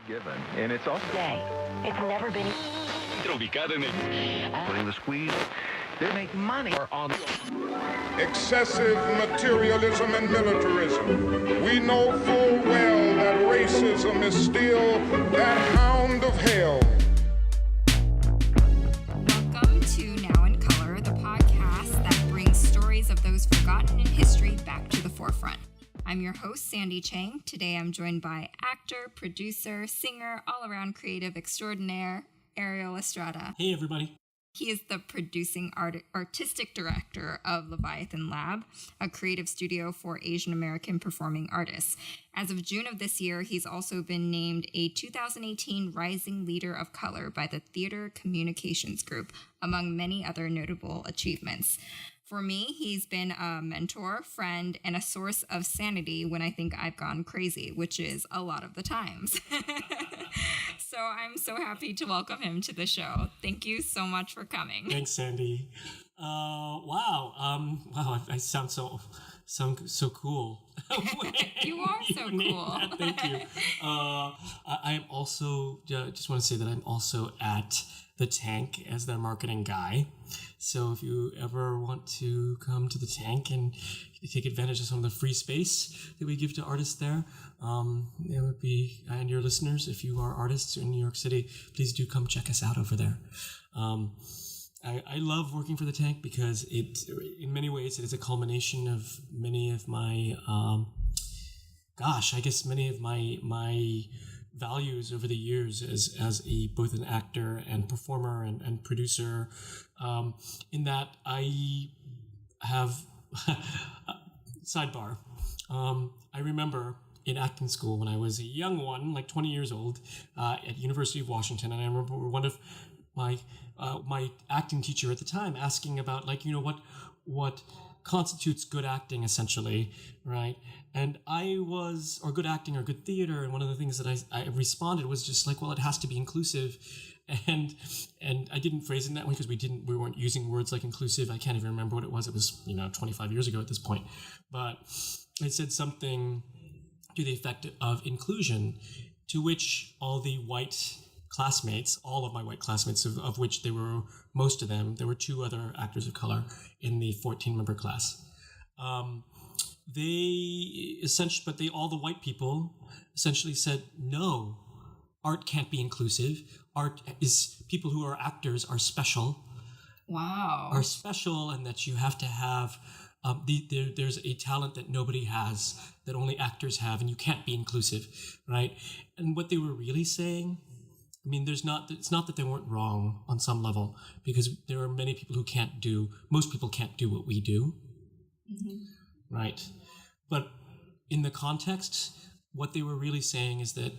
Given, and it's also Today, it's never been putting the squeeze. They make money on excessive materialism and militarism. We know full well that racism is still that hound of hell. Welcome to Now in Color, the podcast that brings stories of those forgotten in history back to the forefront. I'm your host, Sandie Chang. Today I'm joined by actor, producer, singer, all-around creative extraordinaire, Ariel Estrada. Hey, everybody. He is the producing artistic director of Leviathan Lab, a creative studio for Asian American performing artists. As of June of this year, he's also been named a 2018 Rising Leader of Color by the Theater Communications Group, among many other notable achievements. For me, he's been a mentor, friend, and a source of sanity when I think I've gone crazy, which is a lot of the times. So I'm so happy to welcome him to the show. Thank you so much for coming. Thanks, Sandie. Wow. I sound so cool. You are so cool. Thank you. I am also, just want to say that I'm also at the Tank as their marketing guy. So if you ever want to come to the Tank and take advantage of some of the free space that we give to artists there, it would be, and your listeners, if you are artists in New York City, please do come check us out over there. I love working for the Tank because in many ways, it is a culmination of many of my, many of my values over the years as both an actor and performer and producer, in that I have sidebar. I remember in acting school when I was a young one, like 20 years old, at University of Washington, and I remember one of my acting teacher at the time asking about, like, what constitutes good acting, essentially, right? And or good acting or good theater, and one of the things that I responded was just like, well, it has to be inclusive. And I didn't phrase it in that way because we weren't using words like inclusive. I can't even remember what it was. It was 25 years ago at this point. But I said something to the effect of inclusion, to which all of my white classmates, of which there were most of them, there were two other actors of color in the 14-member class. All the white people essentially said, no, art can't be inclusive. Art is, people who are actors are special. Wow. Are special, and that you have to have, there's a talent that nobody has, that only actors have, and you can't be inclusive, right? And what they were really saying, it's not that they weren't wrong on some level, because there are many people who most people can't do what we do. Mm-hmm. Right. But in the context, what they were really saying is that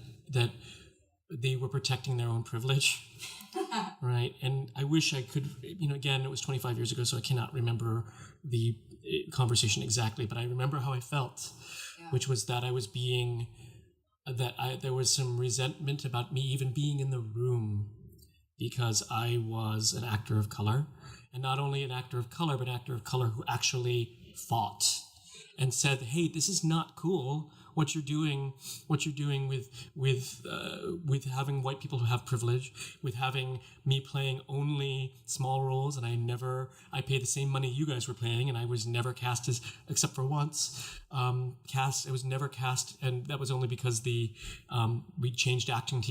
they were protecting their own privilege. Right. And I wish I could, again, it was 25 years ago, so I cannot remember the conversation exactly, but I remember how I felt, which was that there was some resentment about me even being in the room because I was an actor of color, and not only an actor of color, but an actor of color who actually fought and said, hey, this is not cool. What you're doing with having white people who have privilege, with having me playing only small roles, and I pay the same money you guys were paying, and I was never cast except for once, I was never cast, and that was only because we changed acting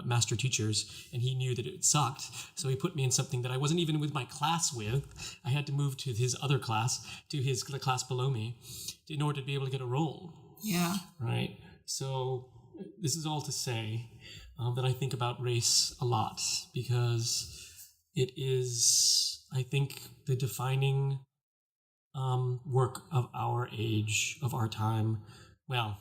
master teachers, and he knew that it sucked, so he put me in something that I wasn't even with my class with. I had to move to his other class, to the class below me, in order to be able to get a role. Yeah. Right. So this is all to say that I think about race a lot, because it is, I think, the defining work of our age, of our time. Well,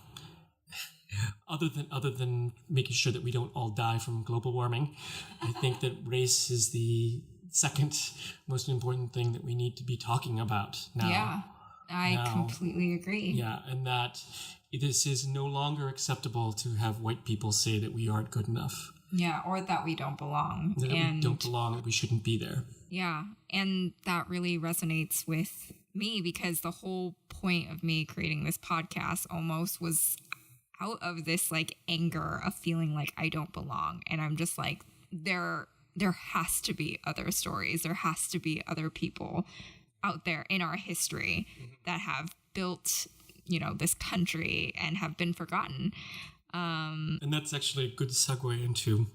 other than making sure that we don't all die from global warming, I think that race is the second most important thing that we need to be talking about now. Yeah. I completely agree. Yeah, and that this is no longer acceptable to have white people say that we aren't good enough. Yeah, or that we don't belong. That we don't belong, that we shouldn't be there. Yeah, and that really resonates with me, because the whole point of me creating this podcast almost was out of this like anger of feeling like I don't belong. And I'm just like, there has to be other stories. There has to be other people out there in our history that have built, this country and have been forgotten. And that's actually a good segue into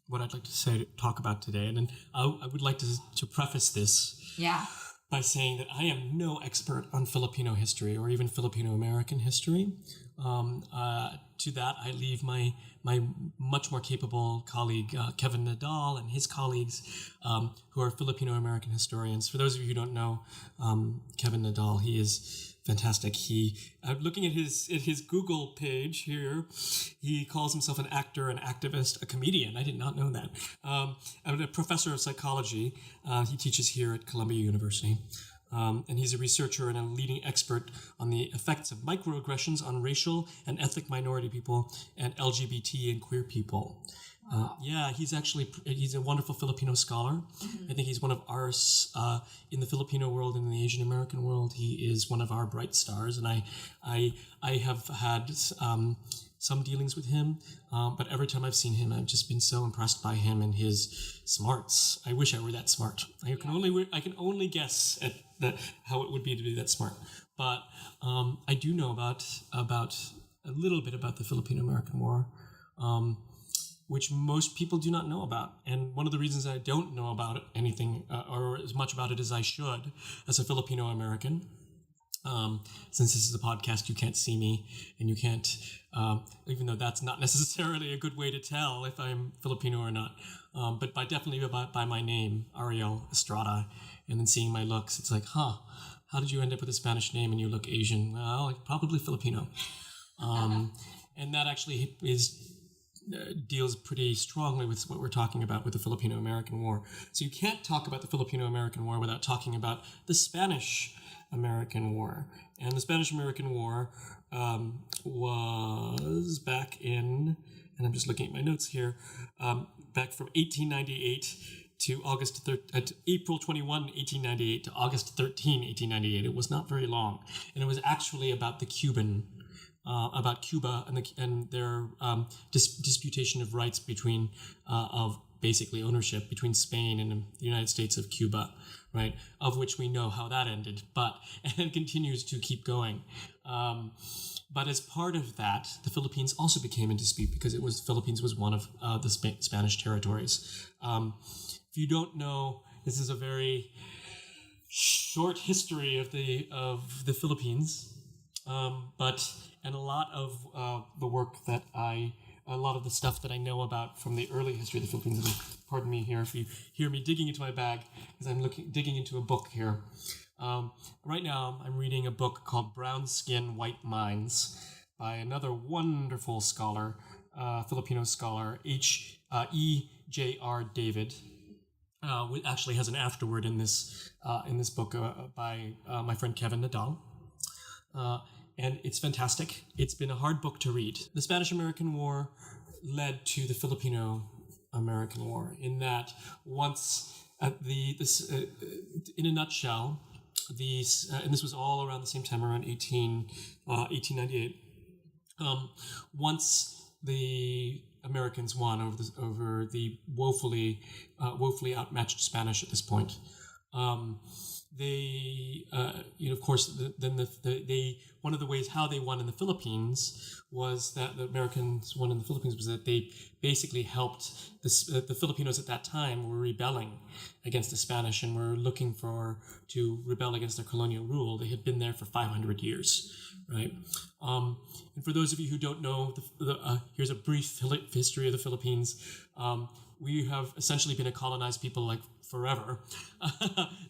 what I'd like to talk about today. And then I would like to preface this by saying that I am no expert on Filipino history or even Filipino-American history. To that, I leave my much more capable colleague, Kevin Nadal, and his colleagues, who are Filipino-American historians. For those of you who don't know, Kevin Nadal, he is fantastic. Looking at his Google page here, he calls himself an actor, an activist, a comedian. I did not know that. I'm a professor of psychology. He teaches here at Columbia University. And he's a researcher and a leading expert on the effects of microaggressions on racial and ethnic minority people and LGBT and queer people. He's a wonderful Filipino scholar. Mm-hmm. I think he's one of ours in the Filipino world and in the Asian American world. He is one of our bright stars, and I have had some dealings with him, but every time I've seen him, I've just been so impressed by him and his smarts. I wish I were that smart. I can only guess at how it would be to be that smart. But I do know about a little bit about the Philippine-American War, which most people do not know about. And one of the reasons I don't know about anything or as much about it as I should as a Filipino-American, since this is a podcast, you can't see me, and you can't, even though that's not necessarily a good way to tell if I'm Filipino or not, but definitely by my name, Ariel Estrada, and then seeing my looks, it's like, how did you end up with a Spanish name and you look Asian? Well, probably Filipino. And that actually deals pretty strongly with what we're talking about with the Filipino-American War. So you can't talk about the Filipino-American War without talking about the Spanish-American War. And the Spanish-American War was back in, and I'm just looking at my notes here, back from 1898 to April 21, 1898 to August 13, 1898. It was not very long. And it was actually about about Cuba and their disputation of rights of basically ownership between Spain and the United States of Cuba, right? Of which we know how that ended, and it continues to keep going. But as part of that, the Philippines also became in dispute because Philippines was one of the Spanish territories. If you don't know, this is a very short history of the Philippines, and a lot of the work a lot of the stuff that I know about from the early history of the Philippines. And pardon me here if you hear me digging into my bag, because I'm digging into a book here. Right now, I'm reading a book called Brown Skin, White Minds by another wonderful scholar, Filipino scholar, E.J.R. David. Actually has an afterword in this book by my friend Kevin Nadal. And it's fantastic. It's been a hard book to read. The Spanish-American War led to the Filipino-American War in that in a nutshell, and this was all around the same time, around 1898, once the Americans won over the woefully outmatched Spanish at this point, they, of course, one of the ways how they won in the Philippines was that the Americans won in the Philippines was that they basically helped the Filipinos at that time were rebelling against the Spanish and were looking to rebel against their colonial rule. They had been there for 500 years, right? And for those of you who don't know, here's a brief history of the Philippines. We have essentially been a colonized people like forever.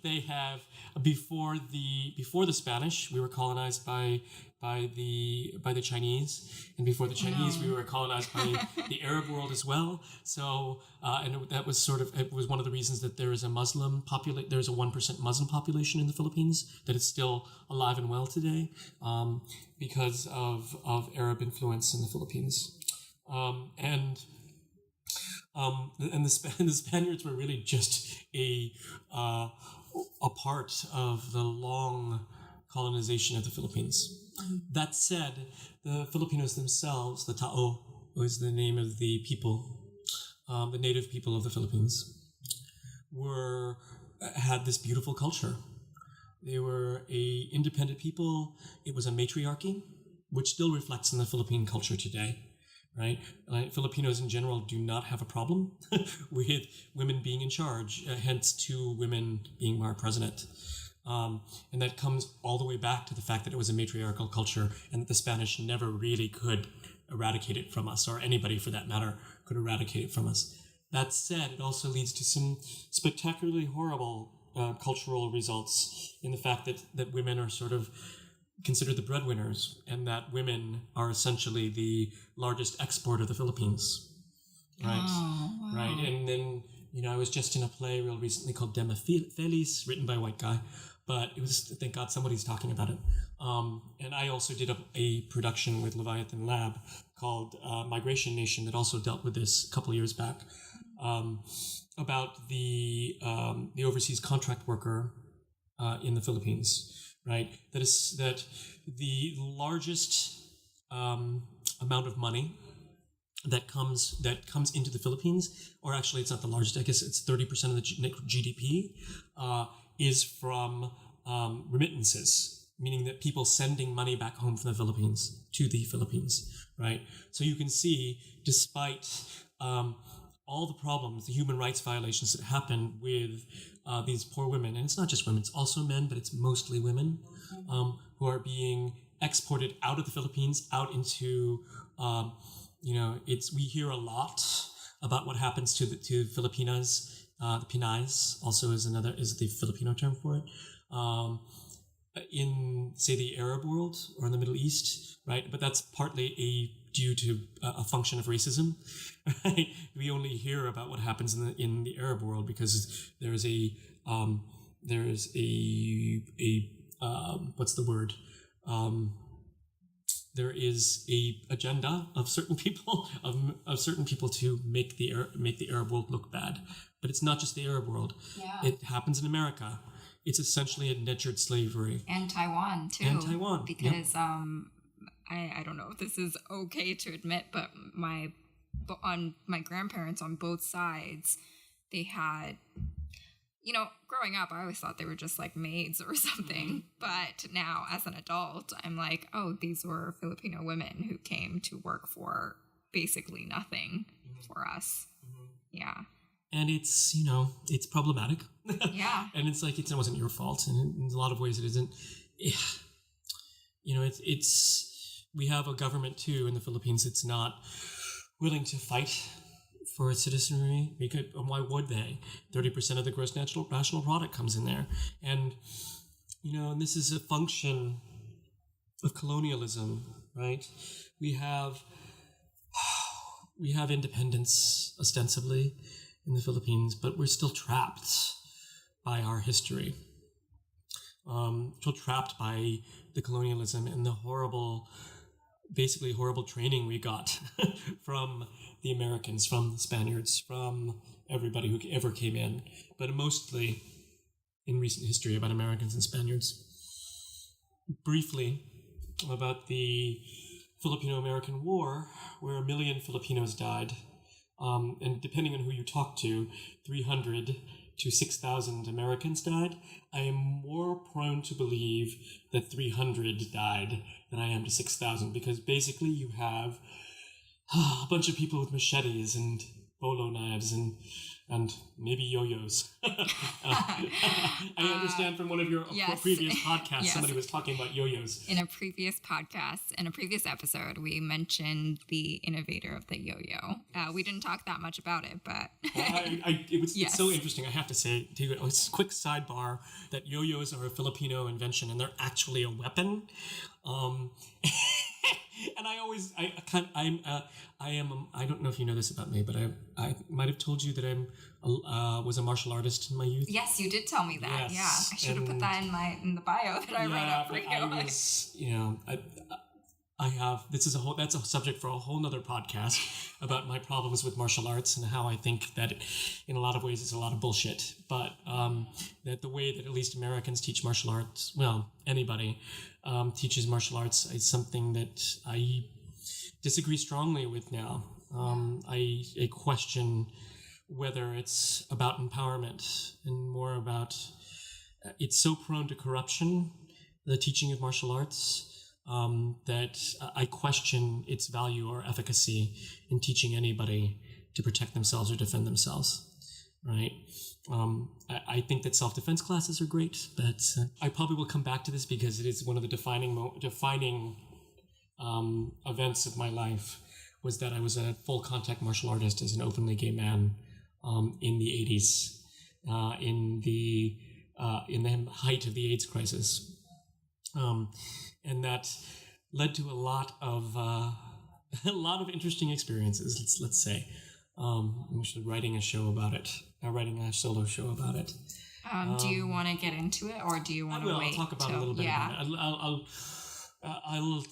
They have before the Spanish, we were colonized by the Chinese, and before the Chinese, we were colonized by the Arab world as well. So, that was it was one of the reasons that there is there's a 1% Muslim population in the Philippines, that it's still alive and well today, because of Arab influence in the Philippines, and the Spaniards were really just a part of the long colonization of the Philippines. That said, the Filipinos themselves, the Tao was the name of the people, the native people of the Philippines, had this beautiful culture. They were a independent people. It was a matriarchy, which still reflects in the Philippine culture today, right? Filipinos in general do not have a problem with women being in charge, hence 2 women being our president. And that comes all the way back to the fact that it was a matriarchal culture and that the Spanish never really could eradicate it from us, or anybody for that matter could eradicate it from us. That said, it also leads to some spectacularly horrible cultural results in the fact that women are sort of considered the breadwinners, and that women are essentially the largest export of the Philippines. Right? Oh, wow. Right. And then, I was just in a play real recently called Dema Feliz, written by a white guy, but it was, thank God somebody's talking about it. And I also did a production with Leviathan Lab called Migration Nation that also dealt with this a couple years back, about the overseas contract worker in the Philippines, right? That the largest amount of money that comes into the Philippines, or actually it's not the largest, I guess it's 30% of the GDP, is from remittances, meaning that people sending money back home from the Philippines to the Philippines, right? So you can see, despite all the problems, the human rights violations that happen with these poor women, and it's not just women, it's also men, but it's mostly women, who are being exported out of the Philippines, out into, we hear a lot about what happens to Filipinas. The Pinays also is the Filipino term for it. In, say, the Arab world or in the Middle East, right? But that's partly due to a function of racism, right? We only hear about what happens in the Arab world because there's what's the word? There is a agenda of certain people of certain people to make the Arab world look bad. But it's not just the Arab world. Yeah. It happens in America. It's essentially a indentured slavery. And Taiwan, too. And Taiwan. Because, I don't know if this is okay to admit, but my grandparents on both sides, they had, growing up, I always thought they were just like maids or something. But now as an adult, I'm like, oh, these were Filipino women who came to work for basically nothing for us. Yeah. And it's, it's problematic. Yeah. And it's like, it wasn't your fault. And in a lot of ways it isn't. We have a government too in the Philippines that's not willing to fight for its citizenry. Why would they? 30% of the gross national product comes in there. And, and this is a function of colonialism, right? We have independence ostensibly in the Philippines, but we're still trapped by our history. Still trapped by the colonialism and the horrible training we got from the Americans, from the Spaniards, from everybody who ever came in, but mostly in recent history about Americans and Spaniards. Briefly, about the Philippine-American War, where 1 million Filipinos died. And depending on who you talk to, 300 to 6,000 Americans died. I am more prone to believe that 300 died than I am to 6,000, because basically you have a bunch of people with machetes and bolo knives and maybe yo-yos. I understand from one of your previous podcasts, somebody was talking about yo-yos. In a previous episode, we mentioned the innovator of the yo-yo. We didn't talk that much about it, but... It's so interesting. I have to say, it's a quick sidebar that yo-yos are a Filipino invention, and they're actually a weapon. And I don't know if you know this about me, but I might have told you that I was a martial artist in my youth. Yes, you did tell me that. Yes. Yeah, I should have put that in the bio that I wrote up for you. that's a subject for a whole nother podcast about my problems with martial arts and how I think that in a lot of ways it's a lot of bullshit. But that the way that at least Americans teach martial arts, well, anybody teaches martial arts, is something that I disagree strongly with now. I question whether it's about empowerment and more about it's so prone to corruption, the teaching of martial arts, that I question its value or efficacy in teaching anybody to protect themselves or defend themselves, right? I think that self-defense classes are great, but I probably will come back to this because it is one of the defining events of my life, was that I was a full contact martial artist as an openly gay man in the 80s, in the height of the AIDS crisis. And that led to a lot of interesting experiences. Let's say, I'm actually writing a show about it. Writing a solo show about it. Do you want to get into it, or do you want to wait? I'll talk about it a little bit. Yeah. I'll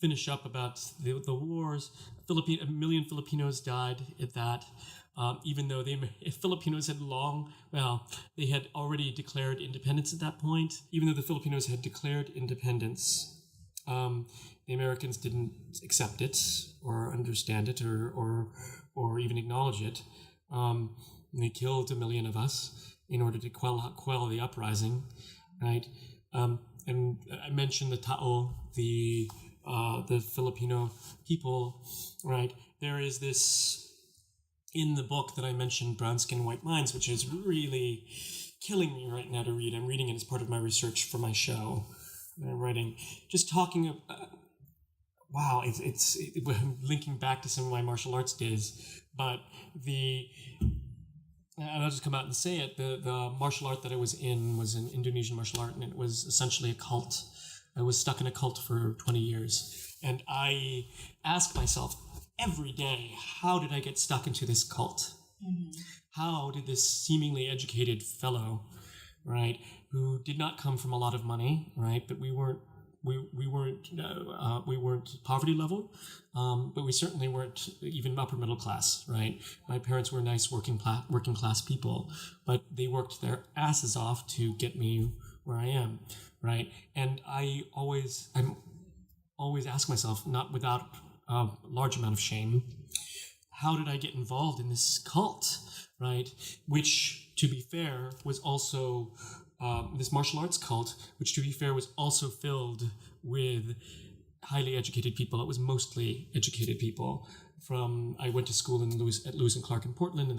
finish up about the wars. A million Filipinos died at that. Even though Filipinos had they had already declared independence at that point. Even though the Filipinos had declared independence, the Americans didn't accept it or understand it or even acknowledge it. They killed 1 million of us in order to quell the uprising, right? And I mentioned the Tao, the Filipino people, right? There is this in the book that I mentioned, Brown Skin, White Minds, which is really killing me right now to read. I'm reading it as part of my research for my show. And I'm writing, just talking about, it's linking back to some of my martial arts days, but and I'll just come out and say it, the martial art that I was in was an Indonesian martial art, and it was essentially a cult. I was stuck in a cult for 20 years. And I ask myself every day, how did I get stuck into this cult? Mm-hmm. How did this seemingly educated fellow, right, who did not come from a lot of money, right, but we weren't poverty level, but we certainly weren't even upper middle class, right? My parents were nice working class people, but they worked their asses off to get me where I am, right? And I'm always ask myself, not without a large amount of shame, how did I get involved in this cult, right? Which, to be fair, was also this martial arts cult, which, to be fair, was also filled with highly educated people. It was mostly educated people. I went to school at Lewis and Clark in Portland, and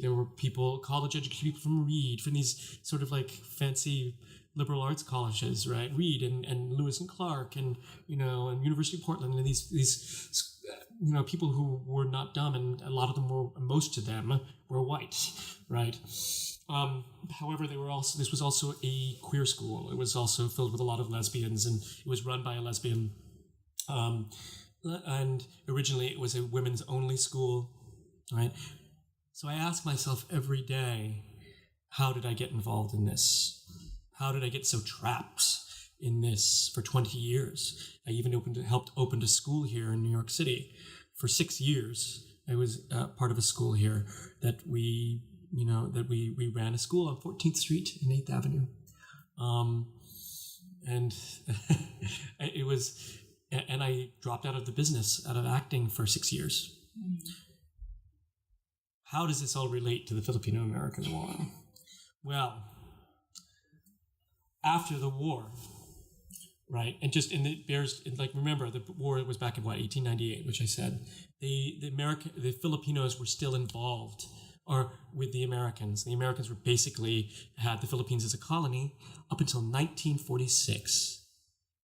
there were people, college educated people from Reed, from these sort of like fancy liberal arts colleges, right? Reed and Lewis and Clark, and and University of Portland, and these people who were not dumb, and most of them were white, right? However, this was also a queer school. It was also filled with a lot of lesbians, and it was run by a lesbian. And originally it was a women's only school, right? So I ask myself every day, how did I get involved in this? How did I get so trapped in this for 20 years? I even helped open a school here in New York City. For 6 years, I was part of a school here that we ran a school on 14th Street and 8th Avenue. And it was, and I dropped out of the business, out of acting for 6 years. How does this all relate to the Philippine-American War? Well, after the war, right, and remember, the war was back in 1898, which I said, the Filipinos were still involved with the Americans. The Americans were basically had the Philippines as a colony up until 1946,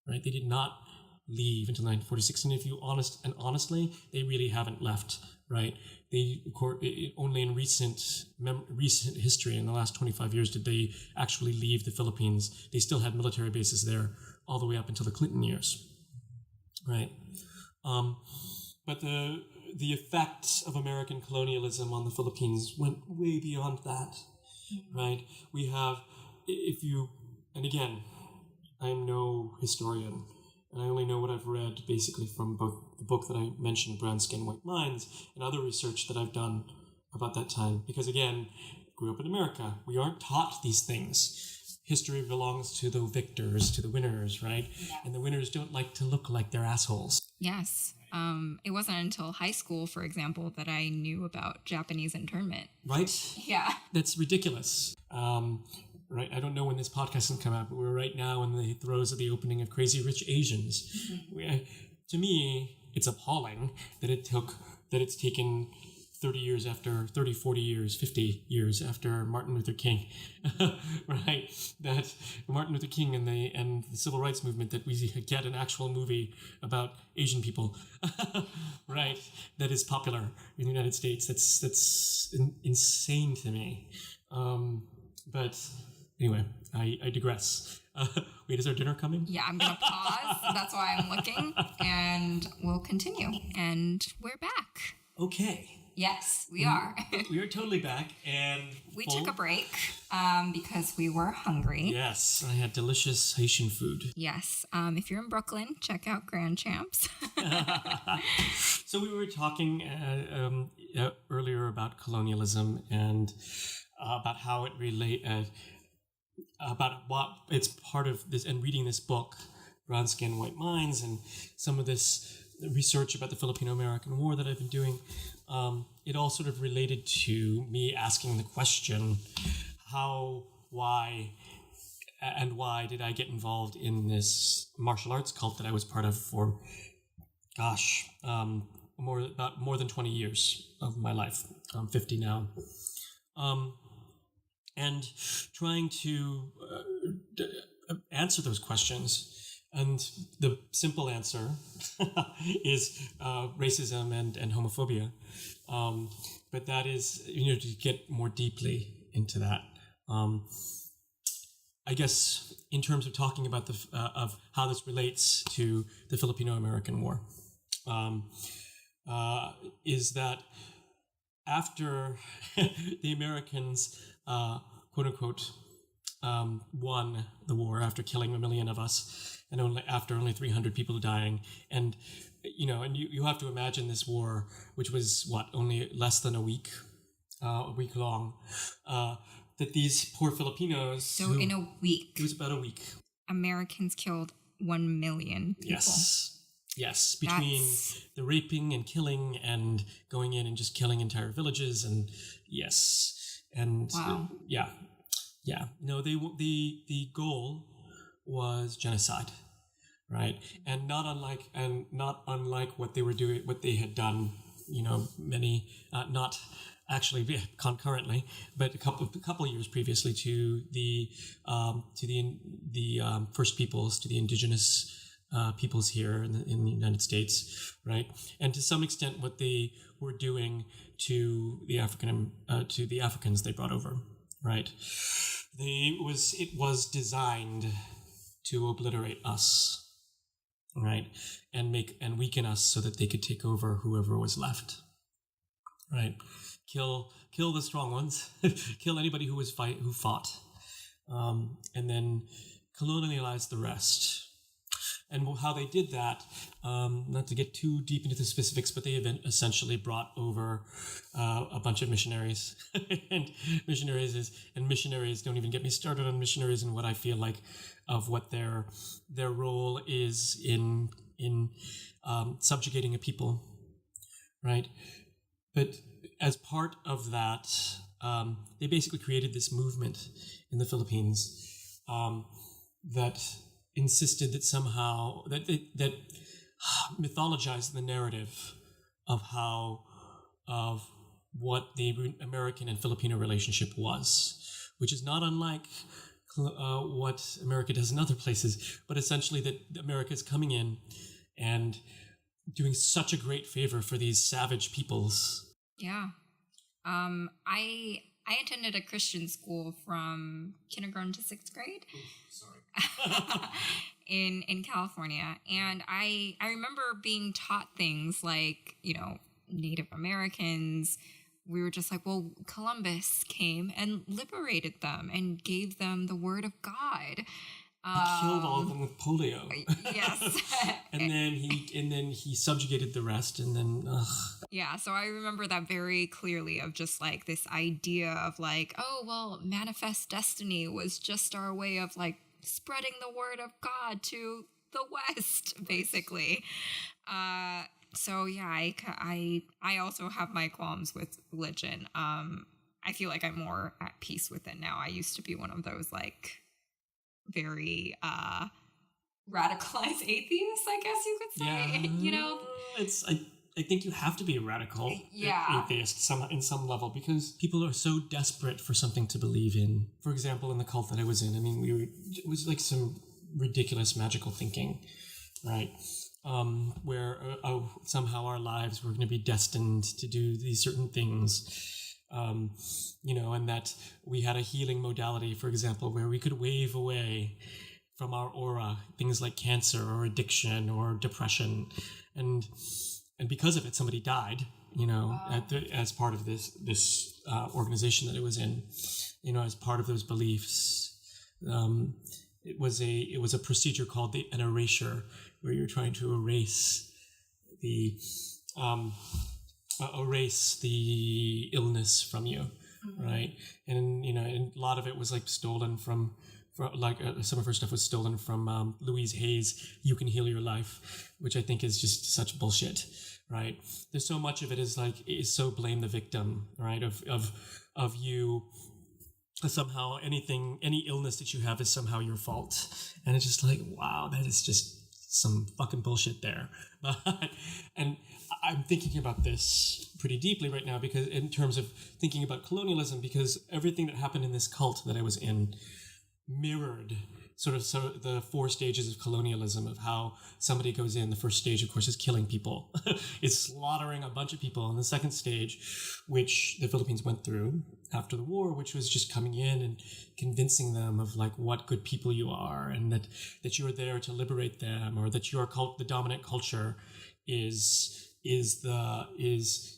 right? They did not leave until 1946, and honestly, they really haven't left, right? They, only in recent history, in the last 25 years, did they actually leave the Philippines. They still had military bases there all the way up until the Clinton years, right? But the effect of American colonialism on the Philippines went way beyond that, right? We have, and again, I'm no historian, and I only know what I've read basically from both the book that I mentioned, Brown Skin, White Minds, and other research that I've done about that time. Because again, grew up in America. We aren't taught these things. History belongs to the victors, to the winners, right? Yeah. And the winners don't like to look like they're assholes. Yes. It wasn't until high school, for example, that I knew about Japanese internment. Right? Yeah. That's ridiculous. Right? I don't know when this podcast will come out, but we're right now in the throes of the opening of Crazy Rich Asians. Mm-hmm. To me, it's appalling that it's taken 40 years, 50 years after Martin Luther King, right? That Martin Luther King and the civil rights movement, that we get an actual movie about Asian people, right? That is popular in the United States. That's insane to me. But anyway, I digress. Wait, is our dinner coming? Yeah, I'm going to pause. That's why I'm looking, and we'll continue. And we're back. Okay. Yes, we are. We are totally back, and we took a break because we were hungry. Yes, I had delicious Haitian food. Yes, if you're in Brooklyn, check out Grand Champs. So we were talking earlier about colonialism and about how it about what it's part of this, and reading this book, Brown Skin, White Minds, and some of this research about the Philippine-American War that I've been doing. It all sort of related to me asking the question, why did I get involved in this martial arts cult that I was part of for, more than 20 years of my life. I'm 50 now. And trying to answer those questions. And the simple answer is racism and homophobia. But that is, to get more deeply into that. I guess in terms of talking about of how this relates to the Filipino-American War, is that after the Americans, quote unquote, won the war after killing 1 million of us, and after only 300 people dying, and you have to imagine this war, which was only less than a week long, that these poor Filipinos. So in a week, it was about a week. Americans killed 1 million people. Yes, between the raping and killing and going in and just killing entire villages, and wow. No, the goal was genocide, right? And not unlike what they were doing, what they had done, many, not actually concurrently, but a couple of years previously to the first peoples, to the indigenous peoples here in the United States, right? And to some extent, what they were doing to the Africans they brought over, right? It was designed to obliterate us, right, and weaken us so that they could take over whoever was left, right? Kill the strong ones, kill anybody who fought, and then colonialize the rest. And how they did that, not to get too deep into the specifics, but they essentially brought over a bunch of missionaries. And missionaries don't even get me started on missionaries and what I feel like of what their role is in subjugating a people, right? But as part of that, they basically created this movement in the Philippines that insisted that somehow that mythologized the narrative of what the American and Filipino relationship was, which is not unlike what America does in other places, but essentially that America is coming in and doing such a great favor for these savage peoples. Yeah. I attended a Christian school from kindergarten to 6th grade. in California, and I remember being taught things like, Native Americans. We were just like, well, Columbus came and liberated them and gave them the word of God. He killed all of them with polio. Yes. and then he subjugated the rest, and then Yeah, so I remember that very clearly, of just like this idea of like, oh, well, manifest destiny was just our way of like spreading the word of God to the West, basically. So yeah, I also have my qualms with religion. I feel like I'm more at peace with it now. I used to be one of those like very radicalized atheists, I guess you could say. yeah, You know, I think you have to be a radical atheist in some level, because people are so desperate for something to believe in. For example, in the cult that I was in, I mean, it was like some ridiculous magical thinking, right? Where somehow our lives were going to be destined to do these certain things, and that we had a healing modality, for example, where we could wave away from our aura things like cancer or addiction or depression, and because of it, somebody died, as part of this organization that it was in, as part of those beliefs. It was a procedure called an erasure, where you're trying to erase the illness from you, right? And and a lot of it was like stolen from some of her stuff was stolen from Louise Hay's "You Can Heal Your Life," which I think is just such bullshit, right? There's so much of it is so blame the victim, right? Of you. Somehow any illness that you have is somehow your fault, and it's just like, wow, that is just some fucking bullshit there. And I'm thinking about this pretty deeply right now, because in terms of thinking about colonialism, because everything that happened in this cult that I was in mirrored sort of the 4 stages of colonialism, of how somebody goes in. The first stage, of course, is killing people. It's slaughtering a bunch of people. And the second stage, which the Philippines went through after the war, which was just coming in and convincing them of like what good people you are, and that you're there to liberate them, or that your the dominant culture is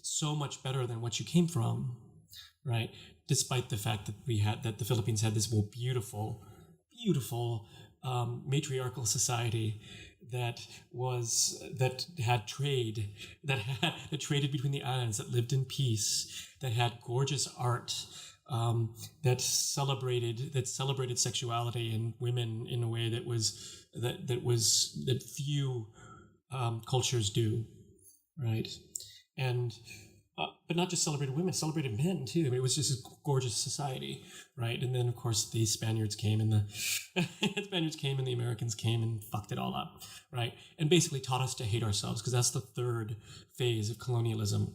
so much better than what you came from, right? Despite the fact that the Philippines had this beautiful matriarchal society that had trade, that traded between the islands, that lived in peace, that had gorgeous art, that celebrated sexuality and women in a way that few cultures do, right? And but not just celebrated women, celebrated men too. I mean, it was just a gorgeous society, right? And then, of course, the Spaniards came, and the Americans came and fucked it all up, right? And basically taught us to hate ourselves, because that's the third phase of colonialism,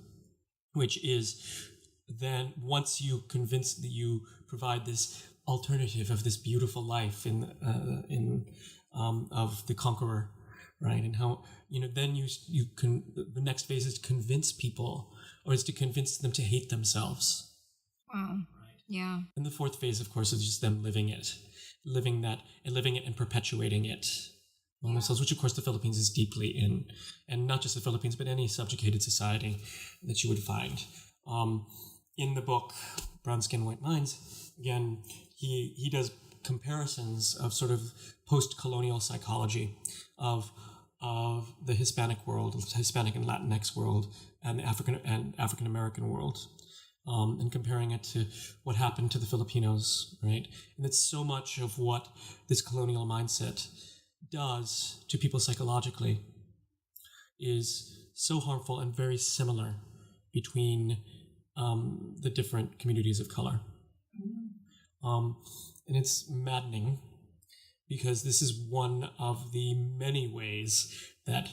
which is then once you provide this alternative of this beautiful life of the conqueror, right? And how then you can, the next phase is to convince people, or is to convince them to hate themselves. Wow. Yeah. And the fourth phase, of course, is just them living it and perpetuating it among themselves, which of course the Philippines is deeply in, and not just the Philippines, but any subjugated society that you would find. In the book Brown Skin, White Minds, again, he does comparisons of sort of post-colonial psychology of the Hispanic world, Hispanic and Latinx world, and the African American world, and comparing it to what happened to the Filipinos, right? And it's so much of what this colonial mindset does to people psychologically is so harmful and very similar between the different communities of color. And it's maddening, because this is one of the many ways that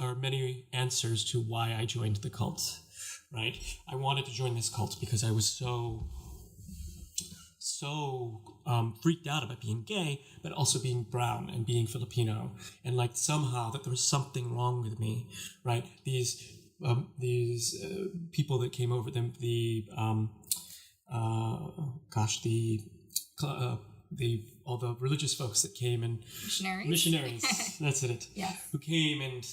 are many answers to why I joined the cult, right? I wanted to join this cult because I was so freaked out about being gay, but also being brown and being Filipino, and like somehow that there was something wrong with me, right? These people that came over, all the religious folks that came, and missionaries that's it, yeah, who came and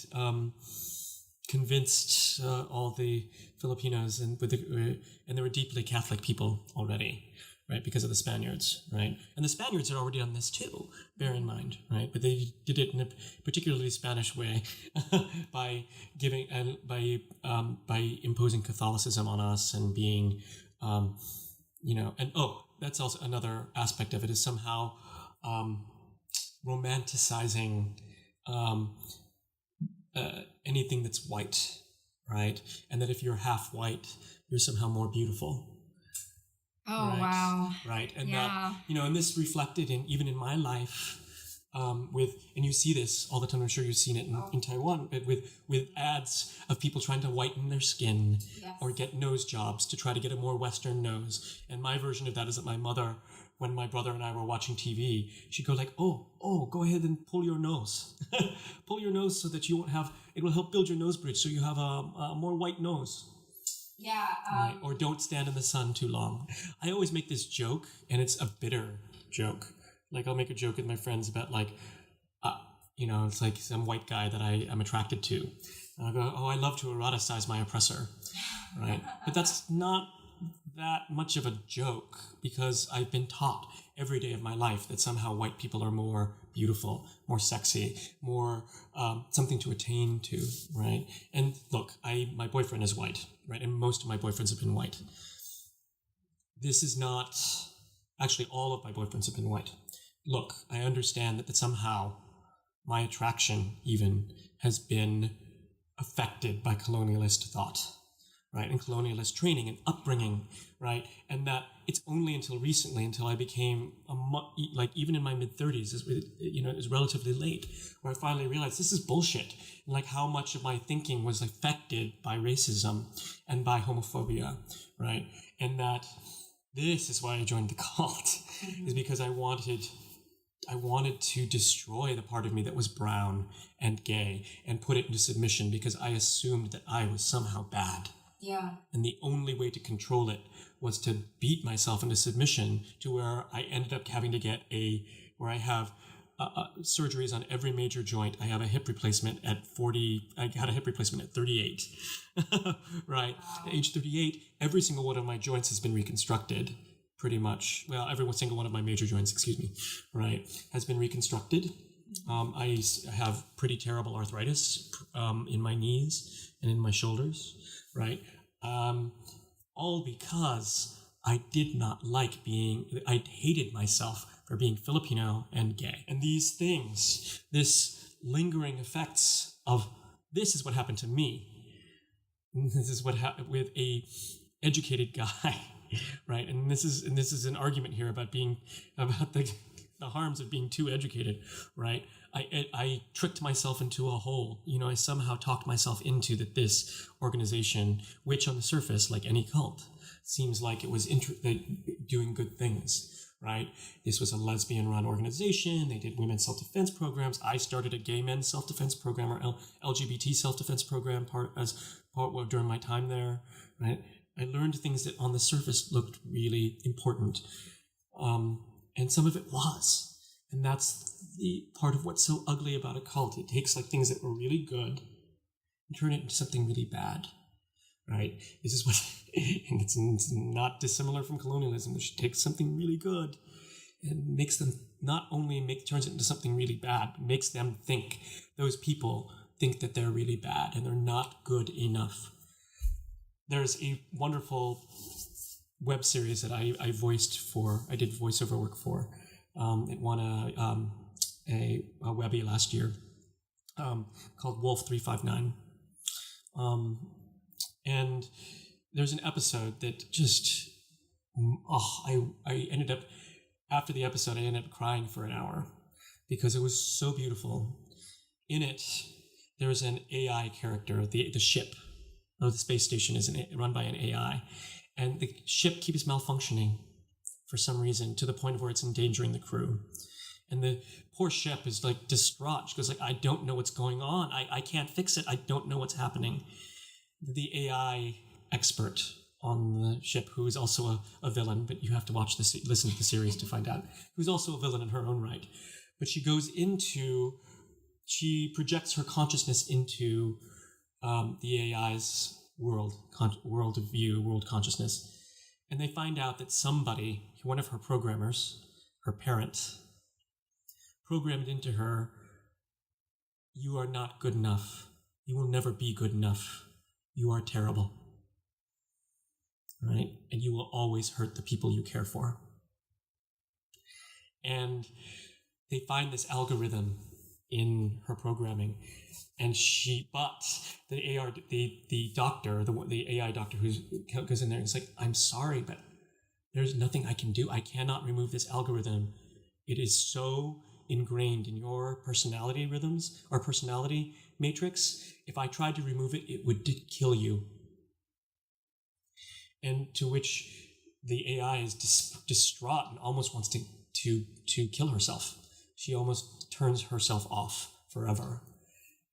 convinced all the Filipinos, and they were deeply Catholic people already, right? Because of the Spaniards, right? And the Spaniards had already done this too, bear in mind, right? But they did it in a particularly Spanish way by giving and by imposing Catholicism on us and being, and that's also another aspect of it is somehow romanticizing anything that's white, right? And that if you're half white, you're somehow more beautiful. Oh, right? wow. Right. And Yeah. that, and this reflected even in my life, and you see this all the time, I'm sure you've seen it in Taiwan, but with ads of people trying to whiten their skin or get nose jobs to try to get a more Western nose. And my version of that is that my mother, when my brother and I were watching TV, she'd go like, oh, go ahead and pull your nose. Pull your nose so that it will help build your nose bridge so you have a more white nose. Yeah. Right? Or don't stand in the sun too long. I always make this joke, and it's a bitter joke. Like I'll make a joke with my friends about it's like some white guy that I am attracted to. And I'll go, I love to eroticize my oppressor. Right? But that's not that much of a joke because I've been taught every day of my life that somehow white people are more beautiful, more sexy, more something to attain to, right? And look, my boyfriend is white, right? And most of my boyfriends have been white. This is not, actually all of my boyfriends have been white. Look, I understand that somehow my attraction even has been affected by colonialist thought, right? And colonialist training and upbringing, right? And that it's only until recently, until I became even in my mid-30s, it was relatively late, where I finally realized this is bullshit. And like how much of my thinking was affected by racism and by homophobia, right? And that this is why I joined the cult, is because I wanted to destroy the part of me that was brown and gay and put it into submission because I assumed that I was somehow bad. Yeah. And the only way to control it was to beat myself into submission to where I ended up having to get where I have surgeries on every major joint. I have a hip replacement at 40. I had a hip replacement at 38. Right. Wow. At age 38, every single one of my joints has been reconstructed. Pretty much. Well, every single one of my major joints, right, has been reconstructed. I have pretty terrible arthritis in my knees and in my shoulders, right? All because I did not I hated myself for being Filipino and gay. And these things, this lingering effects of this is what happened to me. This is what happened with a educated guy. Right, and this is an argument here about the harms of being too educated. Right, I tricked myself into a hole. I somehow talked myself into this organization, which on the surface, like any cult, seems like it was doing good things. Right, this was a lesbian-run organization. They did women's self-defense programs. I started a gay men's self-defense program or LGBT self-defense program during my time there. Right. I learned things that on the surface looked really important. And some of it was. And that's the part of what's so ugly about a cult. It takes things that were really good and turn it into something really bad. Right? This is what, and it's not dissimilar from colonialism. It takes something really good and makes them turns it into something really bad, makes them those people think that they're really bad and they're not good enough. There's a wonderful web series that I did voiceover work for. It won a Webby last year called Wolf 359. And there's an episode that just, I ended up, after the episode, I ended up crying for an hour because it was so beautiful. In it, there's an AI character, the ship. The space station is run by an AI, and the ship keeps malfunctioning for some reason to the point of where it's endangering the crew. And the poor ship is distraught. She goes I don't know what's going on. I can't fix it. I don't know what's happening. The AI expert on the ship, who is also a villain, but you have to listen to the series to find out, who's also a villain in her own right. But she projects her consciousness into the AI's world consciousness, And they find out that somebody, one of her programmers, her parent, programmed into her, you are not good enough. You will never be good enough. You are terrible. Right? And you will always hurt the people you care for. And they find this algorithm in her programming. And the doctor, the AI doctor who goes in there and is like, I'm sorry, but there's nothing I can do. I cannot remove this algorithm. It is so ingrained in your personality rhythms or personality matrix. If I tried to remove it, it would kill you. And to which the AI is distraught and almost wants to kill herself. She almost turns herself off forever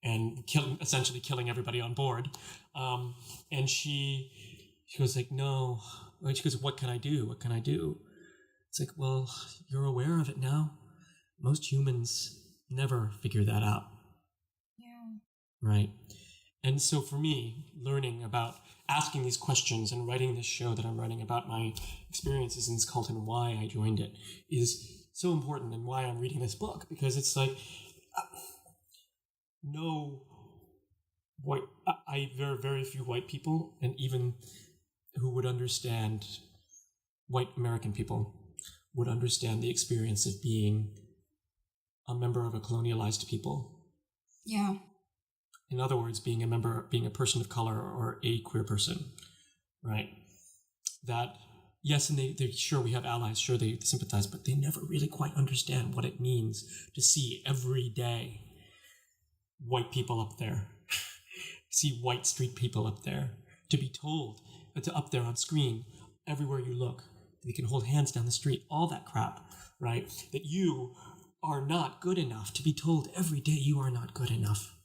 and essentially killing everybody on board. And she goes like, no. And she goes, what can I do? What can I do? It's like, well, you're aware of it now. Most humans never figure that out. Yeah. Right. And so for me, learning about asking these questions and writing this show that I'm writing about my experiences in this cult and why I joined it is so important, and why I'm reading this book, because it's like, there are very few white people, and even who would understand, white American people would understand the experience of being a member of a colonialized people. Yeah. In other words, being a person of color or a queer person, right? That, yes, and they sure, we have allies, sure, they sympathize, but they never really quite understand what it means to see every day white people up there, see white street people up there, to be told, to up there on screen, everywhere you look, they can hold hands down the street, all that crap, right? That you are not good enough, to be told every day you are not good enough.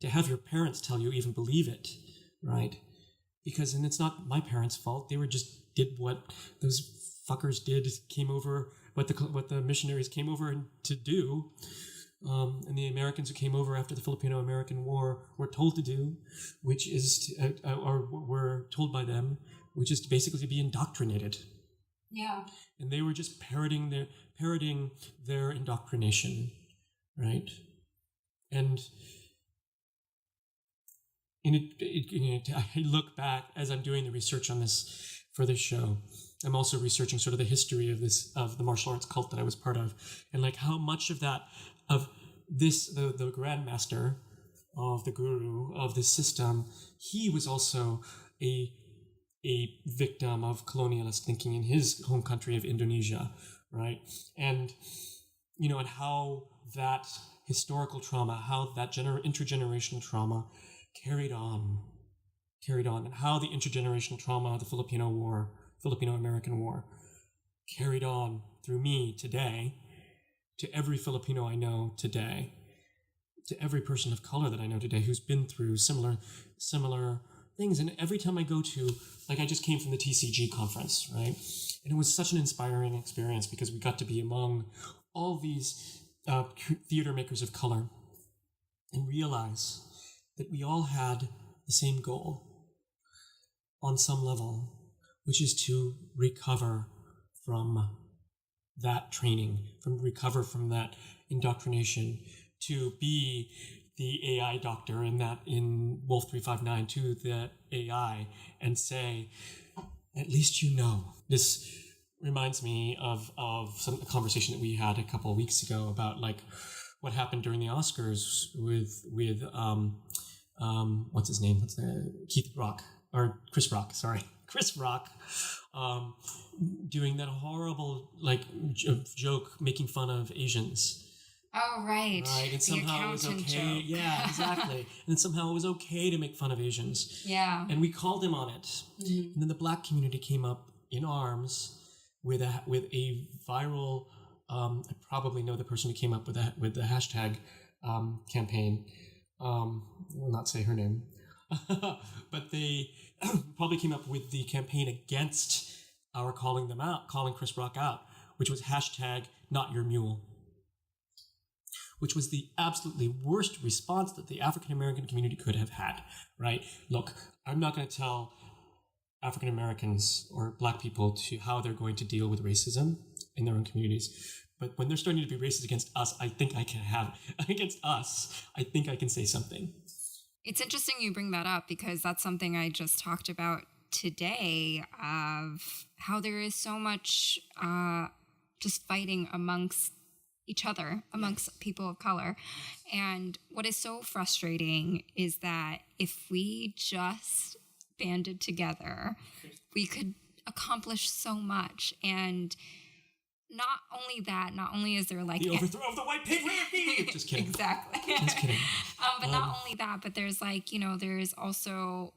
To have your parents tell you, even believe it, right? Because, and it's not my parents' fault. They did what those fuckers did, came over, what the missionaries came over to do, and the Americans who came over after the Philippine-American War were told to do, which is, or were told by them, which is to basically be indoctrinated. Yeah. And they were just parroting their indoctrination, right? And I look back as I'm doing the research on this for this show. I'm also researching sort of the history of the martial arts cult that I was part of, and like how much of the grandmaster of the guru of this system, he was also a victim of colonialist thinking in his home country of Indonesia, right? And and how that historical trauma, how that intergenerational trauma carried on, and how the intergenerational trauma of the Filipino-American War, carried on through me today, to every Filipino I know today, to every person of color that I know today who's been through similar things. And every time I go to, like, I just came from the TCG conference, right? And it was such an inspiring experience because we got to be among all these theater makers of color and realize that we all had the same goal on some level, which is to recover from that training, recover from that indoctrination, to be the AI doctor in Wolf 359 to the AI and say, at least you know. This reminds me of a conversation that we had a couple of weeks ago about like what happened during the Oscars with what's his name? Chris Rock, doing that horrible joke making fun of Asians. Oh, right. Right, and somehow it was okay. Joke. Yeah, exactly. And then somehow it was okay to make fun of Asians. Yeah. And we called him on it. Mm-hmm. And then the Black community came up in arms with a viral. I probably know the person who came up with the hashtag campaign. I will not say her name, but they probably came up with the campaign against our calling Chris Rock out, which was hashtag not your mule, which was the absolutely worst response that the African American community could have had, right? Look, I'm not going to tell African Americans or Black people to how they're going to deal with racism in their own communities. But when they're starting to be racist against us, I think I can say something. It's interesting you bring that up because that's something I just talked about today of how there is so much just fighting amongst each other, amongst people of color. And what is so frustrating is that if we just banded together, we could accomplish so much. And not only is there like the overthrow of the white patriarchy. Just kidding. Exactly. Just kidding. But not only that, but there's like, there's also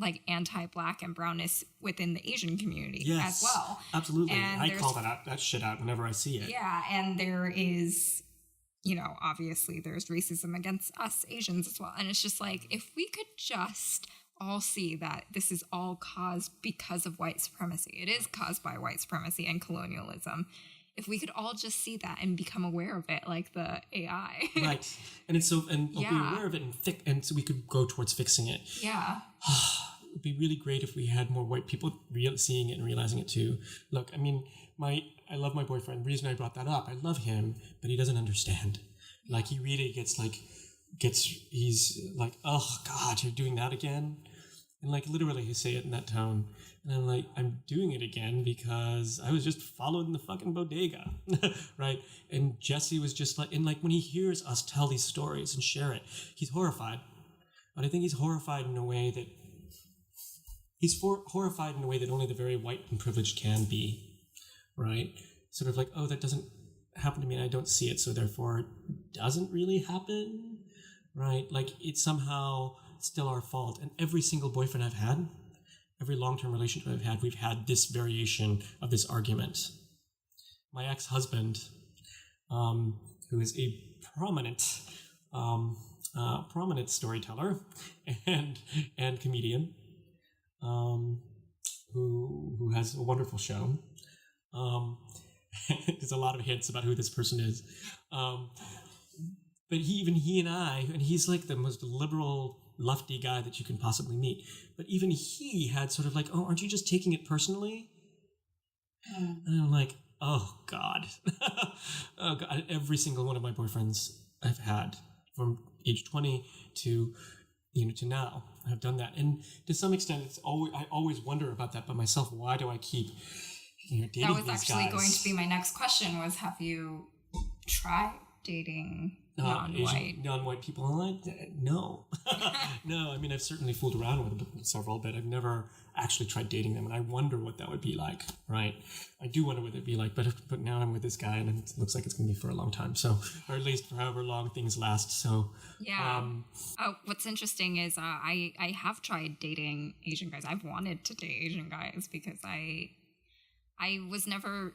like anti-Black and brownness within the Asian community as well. Absolutely. And I call that shit out whenever I see it. Yeah, and there is, obviously there's racism against us Asians as well. And it's just like, if we could just all see that this is all caused because of white supremacy. It is caused by white supremacy and colonialism. If we could all just see that and become aware of it, like the AI. Right. And it's be aware of it and so we could go towards fixing it. Yeah. It would be really great if we had more white people seeing it and realizing it too. Look, I mean, I love my boyfriend. The reason I brought that up, I love him, but he doesn't understand. Like he really he's like, oh God, you're doing that again? And like literally he say it in that tone. And I'm like, I'm doing it again because I was just following the fucking bodega, right? And Jesse was just like, and like when he hears us tell these stories and share it, he's horrified. But I think he's horrified in a way that only the very white and privileged can be, right? Sort of like, oh, that doesn't happen to me and I don't see it, so therefore it doesn't really happen, right? Like it's somehow still our fault. And every single boyfriend I've had, every long-term relationship I've had, we've had this variation of this argument. My ex-husband, who is a prominent storyteller and comedian, who has a wonderful show. There's a lot of hints about who this person is. But he and I, and he's like the most liberal, lefty guy that you can possibly meet. But even he had sort of like, oh, aren't you just taking it personally? And I'm like, oh God. Oh God. Every single one of my boyfriends I've had from age 20 to now, I've done that. And to some extent, I always wonder about that by myself. Why do I keep dating these guys? That was actually going to be my next question was, have you tried dating non-white people online? No. No, I mean, I've certainly fooled around with several, but I've never actually tried dating them, and I wonder what that would be like, right? I do wonder what it'd be like, but now I'm with this guy, and it looks like it's going to be for a long time, so, or at least for however long things last, so. Yeah. What's interesting is I have tried dating Asian guys. I've wanted to date Asian guys because I was never,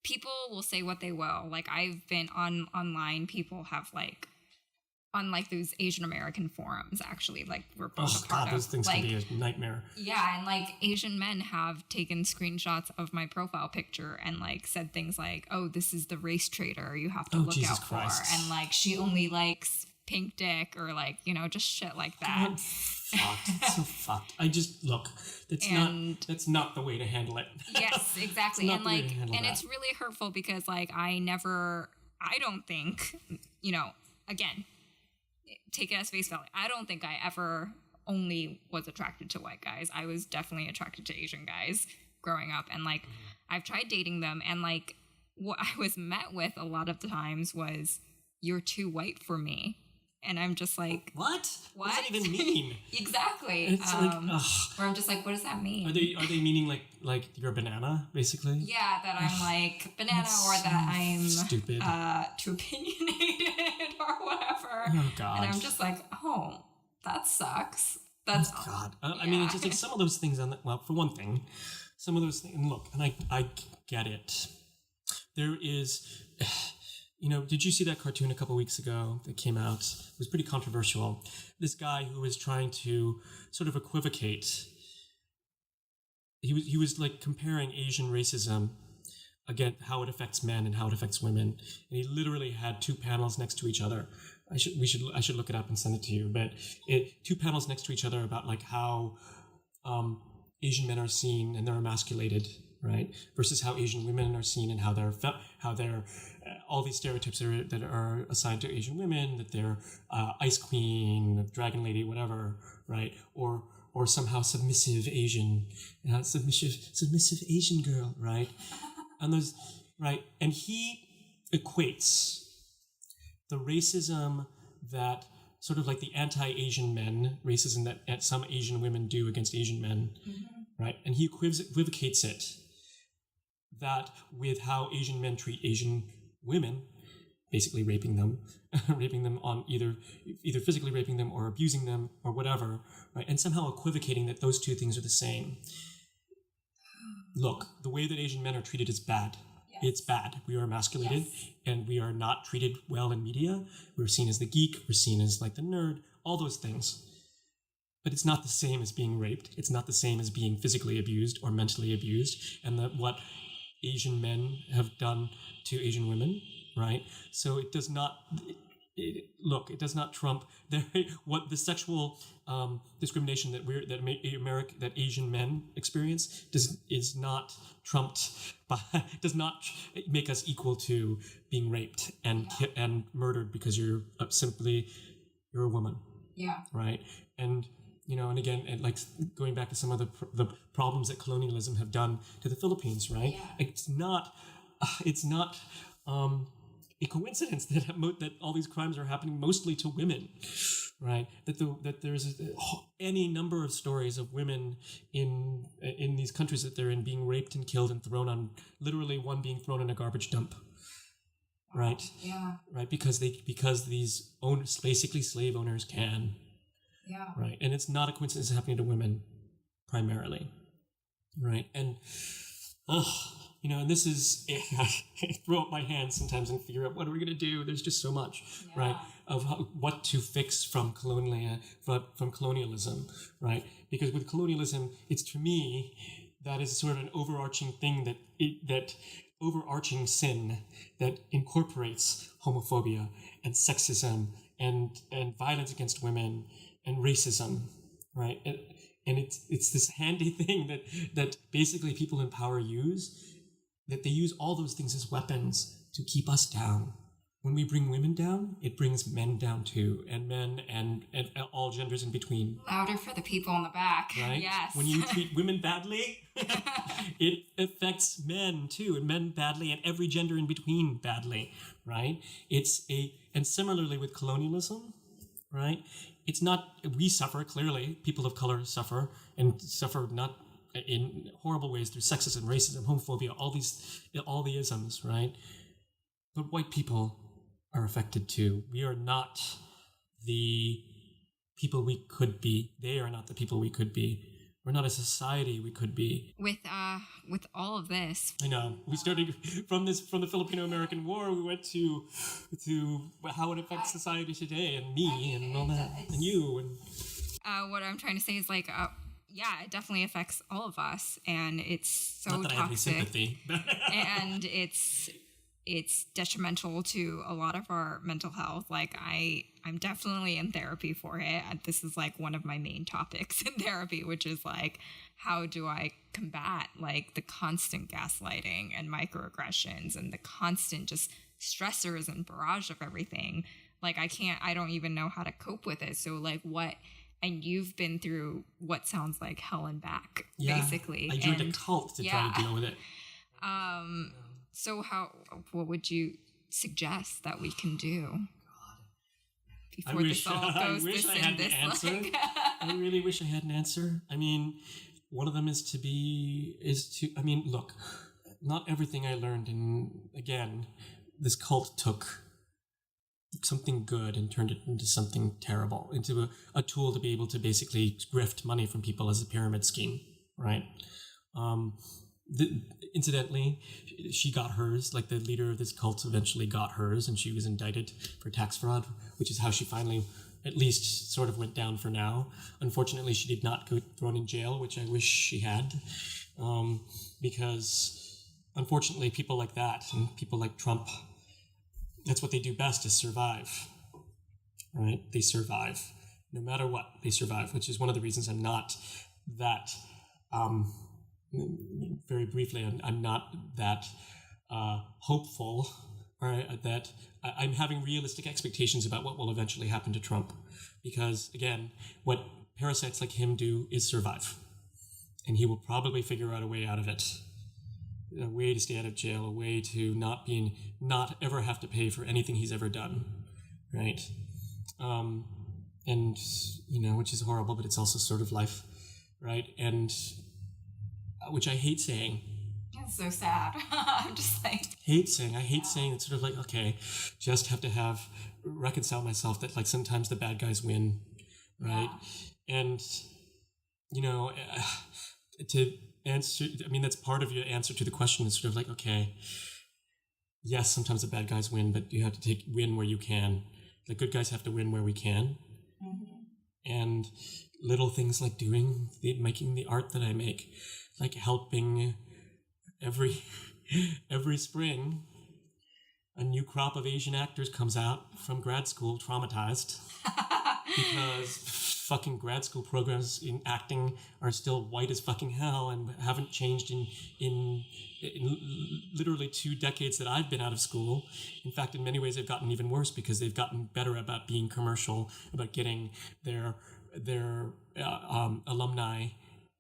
people will say what they will. Like I've been online, people have like, on like those Asian American forums, actually, like we're both a part of. Those things like, can be a nightmare. Yeah, and like Asian men have taken screenshots of my profile picture and like said things like, "Oh, this is the race traitor you have to look Jesus out Christ. for," and like she only likes pink dick, or like just shit like that. Fucked. It's so fucked. I just look. That's not the way to handle it. Yes, exactly, and like, and it's really hurtful because like I don't think, again. Take it as face value. I don't think I ever only was attracted to white guys. I was definitely attracted to Asian guys growing up. And like, I've tried dating them. And like, what I was met with a lot of the times was, "You're too white for me." And I'm just like, What does that even mean? Exactly. It's where I'm just like, what does that mean? Are they meaning like you're a banana, basically? Yeah, that I'm like banana, or that I'm stupid, too opinionated or whatever. Oh God. And I'm just like, oh, that sucks. That's God. I mean, it's just like some of those things for one thing, some of those things, and look, and I get it. There is, did you see that cartoon a couple weeks ago that came out? It was pretty controversial. This guy who was trying to sort of equivocate. He was like comparing Asian racism, again, how it affects men and how it affects women. And he literally had two panels next to each other I should look it up and send it to you. But two panels next to each other about like how Asian men are seen and they're emasculated, right? Versus how Asian women are seen and how they're all these stereotypes that are assigned to Asian women, that they're ice queen, dragon lady, whatever, right? Or somehow submissive Asian, submissive Asian girl, right? And those, right? And he equates the racism that sort of like the anti-Asian men, racism that some Asian women do against Asian men, right? And he equivocates it that with how Asian men treat Asian women, basically raping them on either physically raping them or abusing them or whatever, right? And somehow equivocating that those two things are the same. Look, the way that Asian men are treated is bad. Yes. It's bad. We are emasculated, and we are not treated well in media. We're seen as the geek. We're seen as like the nerd, all those things. But it's not the same as being raped. It's not the same as being physically abused or mentally abused. And what Asian men have done to Asian women, right? So it does not, it does not trump what the sexual discrimination that Asian men experience is not trumped does not make us equal to being raped and murdered because you're a woman. Yeah. Right. And and again, and like going back to some of the problems that colonialism have done to the Philippines, right? Yeah. It's not a coincidence that all these crimes are happening mostly to women, right? That there's any number of stories of women in these countries that they're in being raped and killed and thrown on, literally one being thrown in a garbage dump, right? Yeah. Right, because these owners, basically slave owners, can. Yeah. Right, and it's not a coincidence it's happening to women, primarily, right? And, and this is, I throw up my hands sometimes and figure out what are we going to do. There's just so much, right, of what to fix from colonialism, right? Because with colonialism, it's, to me, that is sort of an overarching thing that overarching sin that incorporates homophobia and sexism and violence against women and racism, right? And it's this handy thing that basically people in power use, that they use all those things as weapons to keep us down. When we bring women down, it brings men down too, and men and all genders in between. Louder for the people in the back. Right? Yes. When you treat women badly, it affects men too, and men badly, and every gender in between badly, right? And similarly with colonialism, right? It's not, we suffer, clearly, people of color suffer, and suffer not in horrible ways through sexism, racism, homophobia, all the isms, right? But white people are affected too. We are not the people we could be. They are not the people we could be. We're not a society we could be. With all of this, I know, we started from the Philippine-American War. We went to how it affects society today, and me, and all that, and you, and what I'm trying to say is like, it definitely affects all of us, and it's so not that toxic. I have any sympathy, and it's detrimental to a lot of our mental health. Like I'm definitely in therapy for it. This is like one of my main topics in therapy, which is like, how do I combat like the constant gaslighting and microaggressions and the constant just stressors and barrage of everything. Like I don't even know how to cope with it. So like and you've been through what sounds like hell and back, basically. I joined a cult to try to deal with it. So what would you suggest that we can do before this all goes this and this? I really wish I had an answer. I mean, one of them is look, not everything I learned, and again, this cult took something good and turned it into something terrible, into a tool to be able to basically grift money from people as a pyramid scheme, right? Incidentally, she got hers, like the leader of this cult eventually got hers, and she was indicted for tax fraud, which is how she finally at least sort of went down for now. Unfortunately, she did not go thrown in jail, which I wish she had, because unfortunately people like that and people like Trump, that's what they do best, is survive. right? They survive. No matter what, they survive, which is one of the reasons I'm not that, very briefly, I'm not that hopeful, or that I'm having realistic expectations about what will eventually happen to Trump. Because, again, what parasites like him do is survive. And he will probably figure out a way out of it. A way to stay out of jail, a way to not ever have to pay for anything he's ever done, right? And, which is horrible, but it's also sort of life, right? And, which I hate saying. It's so sad. I'm just like... I hate saying it's sort of like, okay, just have to reconcile myself that, like, sometimes the bad guys win, right? Yeah. And, to answer, that's part of your answer to the question is sort of like, okay, yes, sometimes the bad guys win, but you have to win where you can. The good guys have to win where we can. Mm-hmm. And little things like making the art that I make, like helping every spring, a new crop of Asian actors comes out from grad school traumatized because fucking grad school programs in acting are still white as fucking hell and haven't changed in literally 2 decades that I've been out of school. In fact, in many ways, they've gotten even worse because they've gotten better about being commercial, about getting their alumni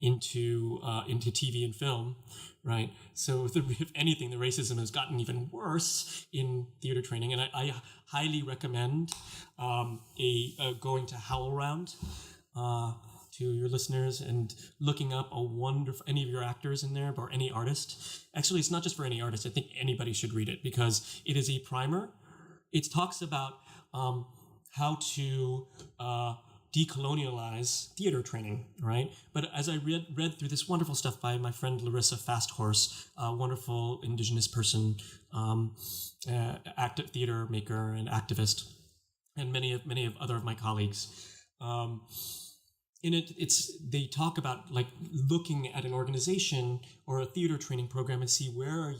into TV and film, right? So if anything, the racism has gotten even worse in theater training, and I highly recommend going to Howl Round to your listeners and looking up any of your actors in there or any artist. Actually, it's not just for any artist. I think anybody should read it because it is a primer. It talks about how to decolonialize theater training, right? But as I read through this wonderful stuff by my friend Larissa Fasthorse, a wonderful indigenous person, active theater maker and activist, and many of other of my colleagues, in it, they talk about like looking at an organization or a theater training program and see where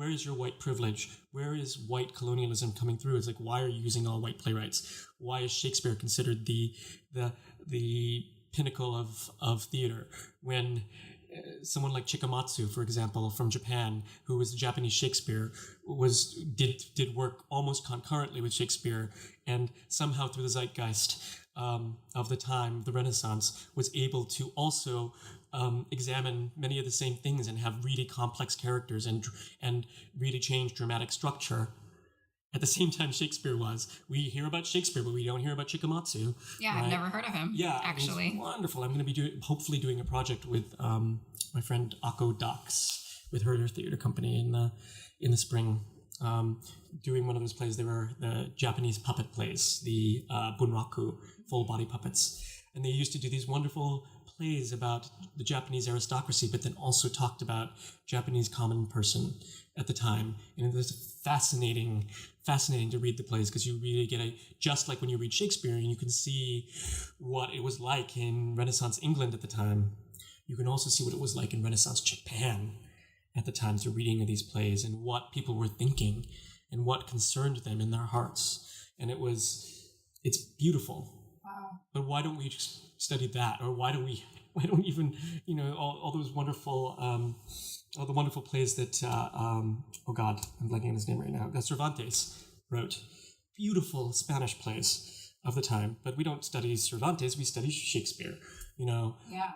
is your white privilege? Where is white colonialism coming through? It's like, why are you using all white playwrights? Why is Shakespeare considered the pinnacle of theater when someone like Chikamatsu, for example, from Japan, who was Japanese Shakespeare, did work almost concurrently with Shakespeare, and somehow through the zeitgeist of the time, the Renaissance, was able to also examine many of the same things and have really complex characters and really change dramatic structure. At the same time Shakespeare was. We hear about Shakespeare, but we don't hear about Chikamatsu. Yeah, right? I've never heard of him. Yeah, actually. He's wonderful. I'm going to be hopefully doing a project with my friend Ako Dax with her theater company in the spring. Doing one of those plays. They were the Japanese puppet plays, the bunraku, full body puppets. And they used to do these wonderful plays about the Japanese aristocracy, but then also talked about Japanese common person at the time. And it was fascinating to read the plays because you really get just like when you read Shakespeare and you can see what it was like in Renaissance England at the time. You can also see what it was like in Renaissance Japan at the time through reading of these plays and what people were thinking and what concerned them in their hearts. And it's beautiful. Wow. But why don't we just study that? Or why don't even, all those wonderful, all the wonderful plays that, oh God, I'm blanking on his name right now, that Cervantes wrote. Beautiful Spanish plays of the time. But we don't study Cervantes, we study Shakespeare, Yeah.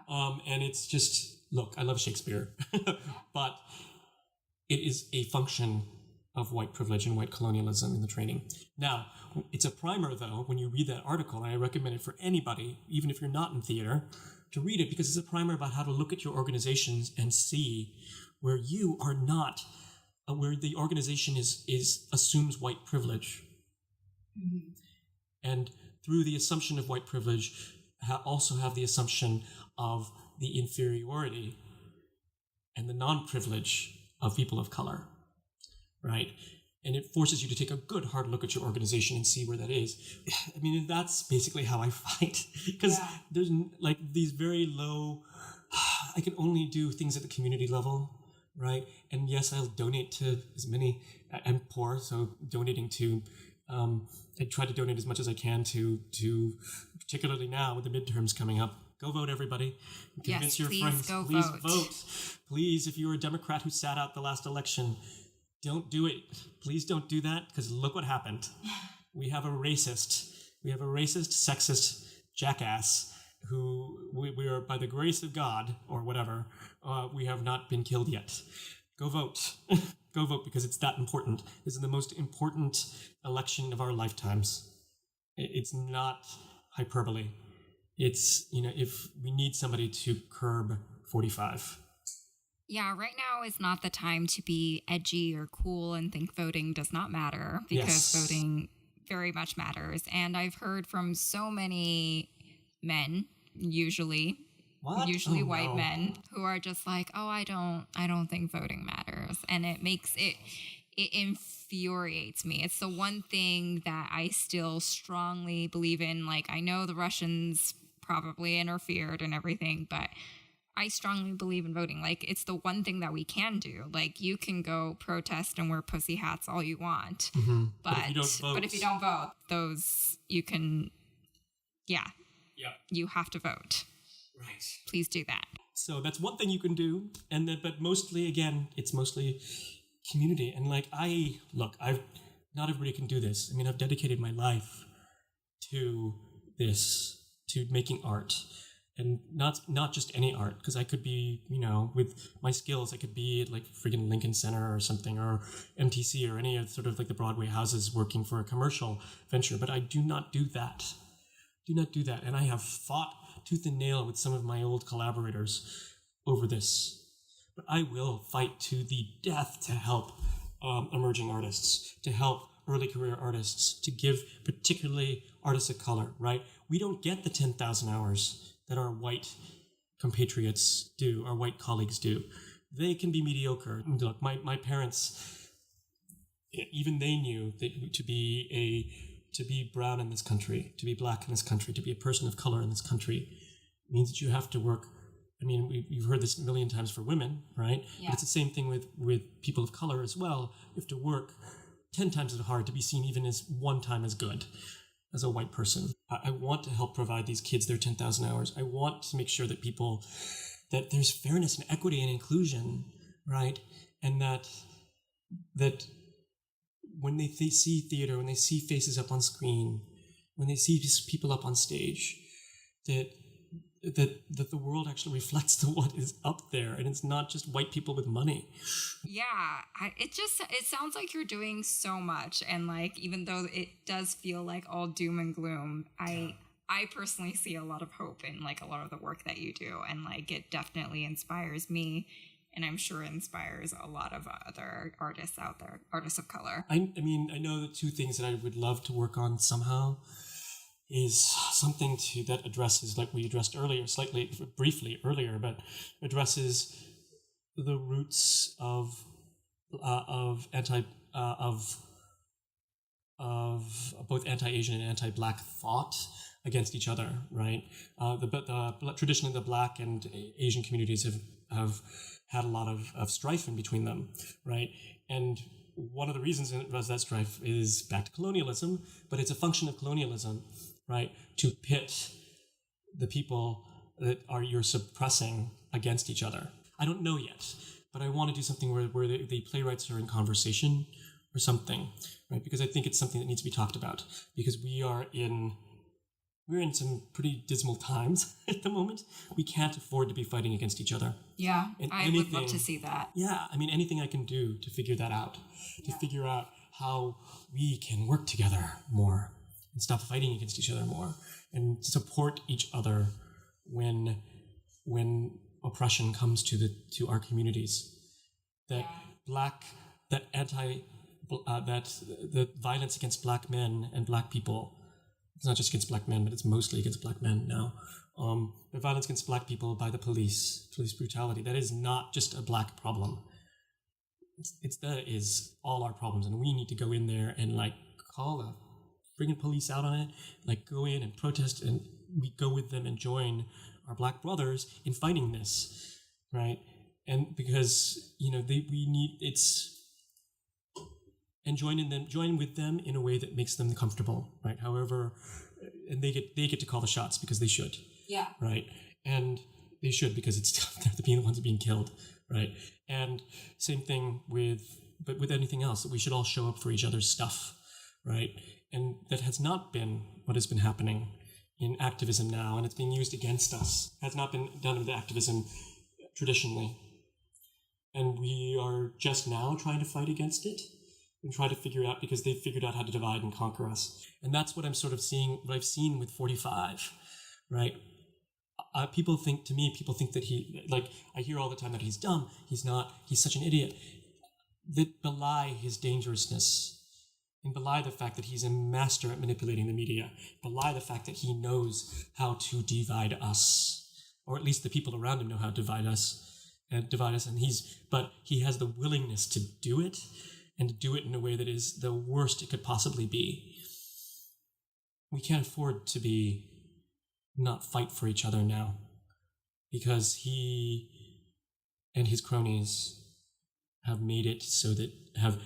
And it's just, look, I love Shakespeare, but it is a function of white privilege and white colonialism in the training. Now, it's a primer, though, when you read that article, and I recommend it for anybody, even if you're not in theater, to read it because it's a primer about how to look at your organizations and see where you are not, where the organization assumes white privilege. Mm-hmm. And through the assumption of white privilege, also have the assumption of the inferiority and the non-privilege of people of color, right? And it forces you to take a good hard look at your organization and see where that is. I mean, that's basically how I fight. Because there's like these very low, I can only do things at the community level, right? And yes, I'll donate to as many, I'm poor, so donating to I try to donate as much as I can to particularly now with the midterms coming up. Go vote, everybody. Convince your friends. Please vote. Please, if you're a Democrat who sat out the last election, don't do it. Please don't do that, because look what happened. We have a racist, sexist jackass who we are, by the grace of God or whatever, we have not been killed yet. Go vote. Go vote, because it's that important. This is the most important election of our lifetimes. It's not hyperbole. It's, if we need somebody to curb 45. Yeah, right now is not the time to be edgy or cool and think voting does not matter, because voting very much matters. And I've heard from so many men, usually white men, who are just like, oh, I don't think voting matters. And it infuriates me. It's the one thing that I still strongly believe in. Like, I know the Russians probably interfered and everything, but I strongly believe in voting. Like, it's the one thing that we can do. Like, you can go protest and wear pussy hats all you want, but if you don't vote, you can, you have to vote. Right. Please do that. So that's one thing you can do, but mostly, again, it's mostly community. And not everybody can do this. I mean, I've dedicated my life to this, to making art. And not just any art, because I could be, with my skills, I could be at like friggin' Lincoln Center or something, or MTC or any of sort of like the Broadway houses working for a commercial venture. But I do not do that. And I have fought tooth and nail with some of my old collaborators over this. But I will fight to the death to help emerging artists, to help early career artists, to give particularly artists of color, right? We don't get the 10,000 hours that our white compatriots do, our white colleagues do. They can be mediocre. Look, my parents, even they knew that to be brown in this country, to be black in this country, to be a person of color in this country means that you have to work. I mean, you've heard this a million times for women, right? Yeah. But it's the same thing with people of color as well. You have to work 10 times as hard to be seen even as one time as good as a white person. I want to help provide these kids their 10,000 hours. I want to make sure that there's fairness and equity and inclusion, right? And that when they see theater, when they see faces up on screen, when they see people up on stage, that the world actually reflects to what is up there, and it's not just white people with money. Yeah, it sounds like you're doing so much, and like, even though it does feel like all doom and gloom, I personally see a lot of hope in like a lot of the work that you do, and like it definitely inspires me, and I'm sure that a lot of other artists out there, artists of color. I mean, I know the two things that I would love to work on somehow is something that addresses, like we addressed earlier, briefly earlier, but addresses the roots of both anti-Asian and anti-Black thought against each other, right? Traditionally, the Black and Asian communities have had a lot of strife in between them, right? And one of the reasons that strife is back to colonialism, but it's a function of colonialism, right? To pit the people that you're suppressing against each other. I don't know yet, but I want to do something where the playwrights are in conversation or something, right? Because I think it's something that needs to be talked about, because we're in some pretty dismal times at the moment. We can't afford to be fighting against each other. Yeah, I would love to see that. Yeah, I mean, anything I can do to figure that out, to figure out how we can work together more and stop fighting against each other more and support each other when oppression comes to our communities. That the violence against Black men and Black people, it's not just against Black men, but it's mostly against Black men now. The violence against Black people by the police brutality, that is not just a Black problem. That is all our problems, and we need to go in there and like bring police out on it, like go in and protest, and we go with them and join our Black brothers in fighting this, right? And because and join with them in a way that makes them comfortable, right? However, and they get to call the shots because they should. Yeah. Right. And they should, because they're the ones being killed, right? And same thing with anything else, that we should all show up for each other's stuff, right? And that has not been what has been happening in activism now, and it's being used against us. Has not been done with activism traditionally. And we are just now trying to fight against it and try to figure out, because they've figured out how to divide and conquer us. And that's what I'm sort of seeing, what I've seen with 45, right? People think that he, like, I hear all the time that he's dumb. He's not. He's such an idiot. That belie his dangerousness and belie the fact that he's a master at manipulating the media, belie the fact that he knows how to divide us, or at least the people around him know how to divide us, and but he has the willingness to do it, and to do it in a way that is the worst it could possibly be. We can't afford to not fight for each other now, because he and his cronies have made it so that have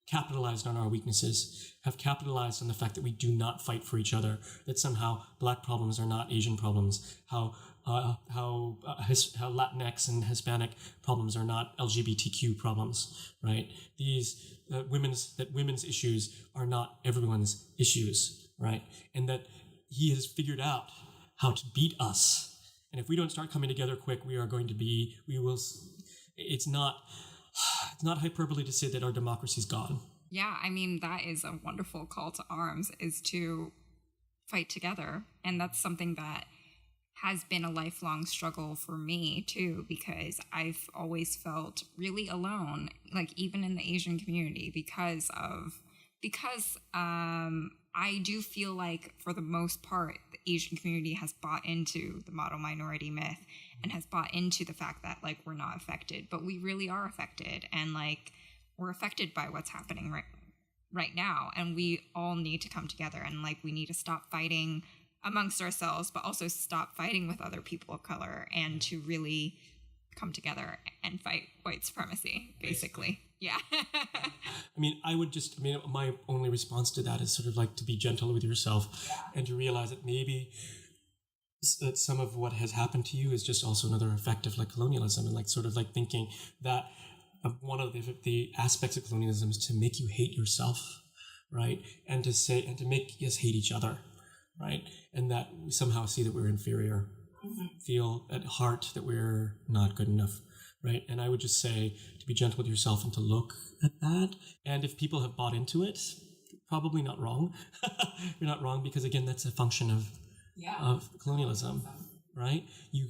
capitalized on our weaknesses, have capitalized on the fact that we do not fight for each other, that somehow black problems are not Asian problems, how Latinx and Hispanic problems are not LGBTQ problems, right? Women's issues are not everyone's issues, right? And that he has figured out how to beat us. And if we don't start coming together quick, it's not hyperbole to say that our democracy's gone. Yeah, I mean, that is a wonderful call to arms, is to fight together. And that's something that has been a lifelong struggle for me too, because I've always felt really alone, like even in the Asian community, because I do feel like for the most part, the Asian community has bought into the model minority myth and has bought into the fact that like we're not affected, but we really are affected, and like we're affected by what's happening right now, and we all need to come together, and like we need to stop fighting amongst ourselves, but also stop fighting with other people of color, and to really come together and fight white supremacy, basically. Yeah. My only response to that is sort of like to be gentle with yourself, and to realize that maybe that some of what has happened to you is just also another effect of like colonialism, and like sort of like thinking that one of the aspects of colonialism is to make you hate yourself, right? And to make us hate each other, right? And that we somehow see that we're inferior, feel at heart that we're not good enough, right? And I would just say to be gentle with yourself and to look at that. And if people have bought into it, probably not wrong. You're not wrong, because again, that's a function of colonialism, right? You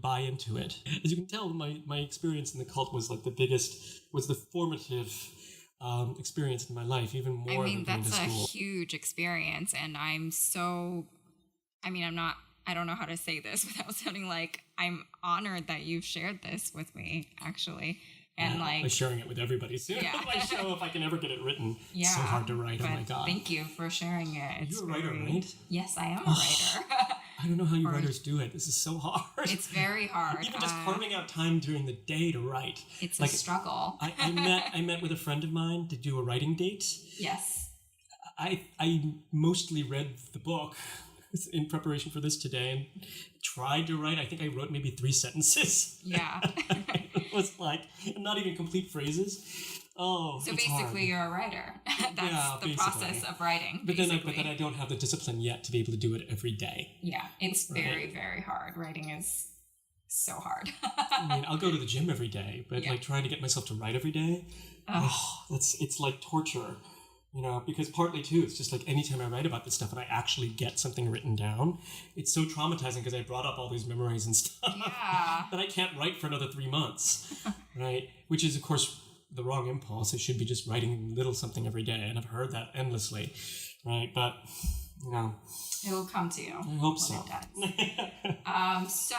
buy into it. As you can tell, my experience in the cult was like the formative experience in my life, even more. I mean, that's a huge experience, and I don't know how to say this without sounding like I'm honored that you've shared this with me, actually. And I'm sharing it with everybody soon. Yeah. My show, if I can ever get it written. Yeah. It's so hard to write. Oh my God. Thank you for sharing it. You're a writer, right? Yes, I am a writer. I don't know how you writers do it. This is so hard. It's very hard. Even just carving out time during the day to write. It's a struggle. I met with a friend of mine to do a writing date. Yes. I mostly read the book in preparation for this today and tried to write. I think I wrote maybe 3 sentences. Yeah. It was like not even complete phrases. Oh, so basically hard. You're a writer. That's the process of writing. But then I don't have the discipline yet to be able to do it every day. Yeah, it's very, very hard. Writing is so hard. I'll go to the gym every day, but like trying to get myself to write every day, it's like torture. Because partly too, it's just like anytime I write about this stuff and I actually get something written down, it's so traumatizing because I brought up all these memories and stuff that I can't write for another 3 months, right? Which is, of course, the wrong impulse. I should be just writing little something every day, and I've heard that endlessly, right? But, it will come to you. I hope so. It does.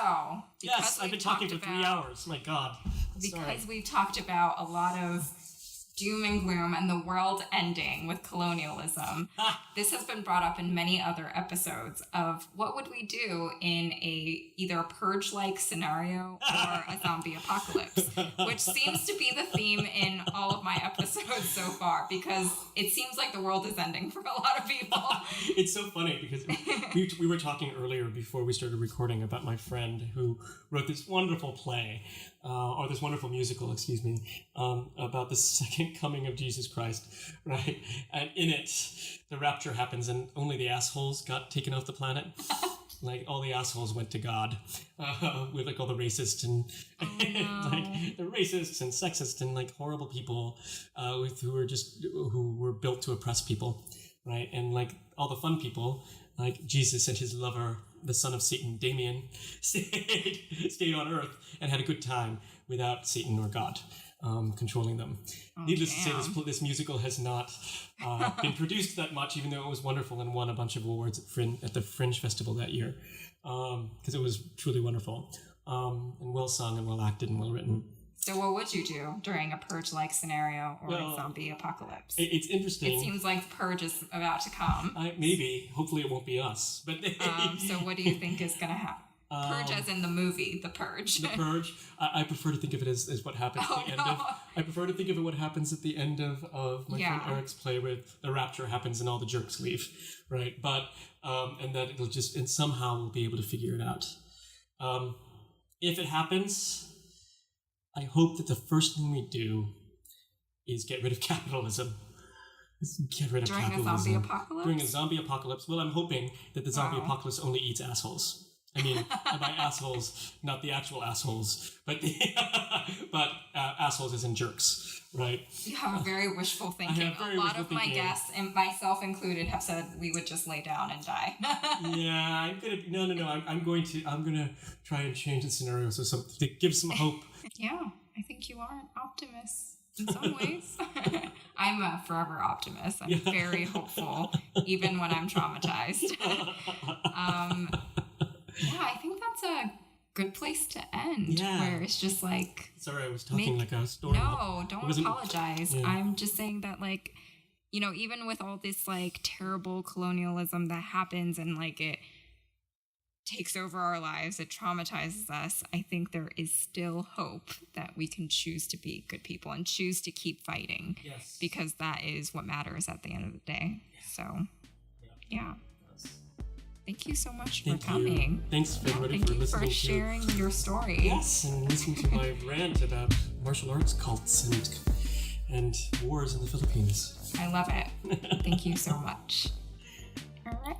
Yes, I've been talking for 3 hours. My God. Because we've talked about a lot of doom and gloom and the world ending with colonialism, this has been brought up in many other episodes of what would we do in either a purge-like scenario or a zombie apocalypse, which seems to be the theme in all of my episodes so far, because it seems like the world is ending for a lot of people. It's so funny because we were talking earlier before we started recording about my friend who wrote this wonderful play, or this wonderful musical, excuse me, about the second coming of Jesus Christ, right? And in it, the rapture happens and only the assholes got taken off the planet. Like, all the assholes went to God, with like all the racists and like the racists and sexist and like horrible people who were built to oppress people, right? And like all the fun people, like Jesus and his lover, the son of Satan, Damien, stayed on Earth and had a good time without Satan or God controlling them. Needless to say, this musical has not been produced that much, even though it was wonderful and won a bunch of awards at the Fringe Festival that year, because it was truly wonderful, and well sung and well acted and well written. So what would you do during a purge-like scenario or a zombie apocalypse? It's interesting. It seems like purge is about to come. Maybe. Hopefully it won't be us. But so what do you think is going to happen? Purge as in the movie, The Purge. The Purge. I prefer to think of it as what happens at the end of... I prefer to think of it what happens at the end of my friend Eric's play, with the rapture happens and all the jerks leave, right? But, and that it'll just... And somehow we'll be able to figure it out. If it happens, I hope that the first thing we do is get rid of capitalism. Get rid of capitalism. During a zombie apocalypse? During a zombie apocalypse. Well, I'm hoping that the zombie apocalypse only eats assholes. I mean, by assholes, not the actual assholes, but assholes as in jerks, right? You have very wishful thinking. A lot of my guests, and myself included, have said we would just lay down and die. Yeah, I'm gonna try and change the scenario to give some hope. Yeah, I think you are an optimist in some ways. I'm a forever optimist. I'm very hopeful, even when I'm traumatized. Yeah, I think that's a good place to end. Yeah. Where it's just like... Sorry, I was talking like a story. No, don't apologize. Yeah. I'm just saying that, like, you know, even with all this, like, terrible colonialism that happens and, like, it takes over our lives, it traumatizes us, I think there is still hope that we can choose to be good people and choose to keep fighting. Yes. Because that is what matters at the end of the day. So, yeah. Thank you so much for coming. Thanks, everybody, for listening. Thank you for sharing your story. Yes, and listening to my rant about martial arts cults and wars in the Philippines. I love it. Thank you so much. All right.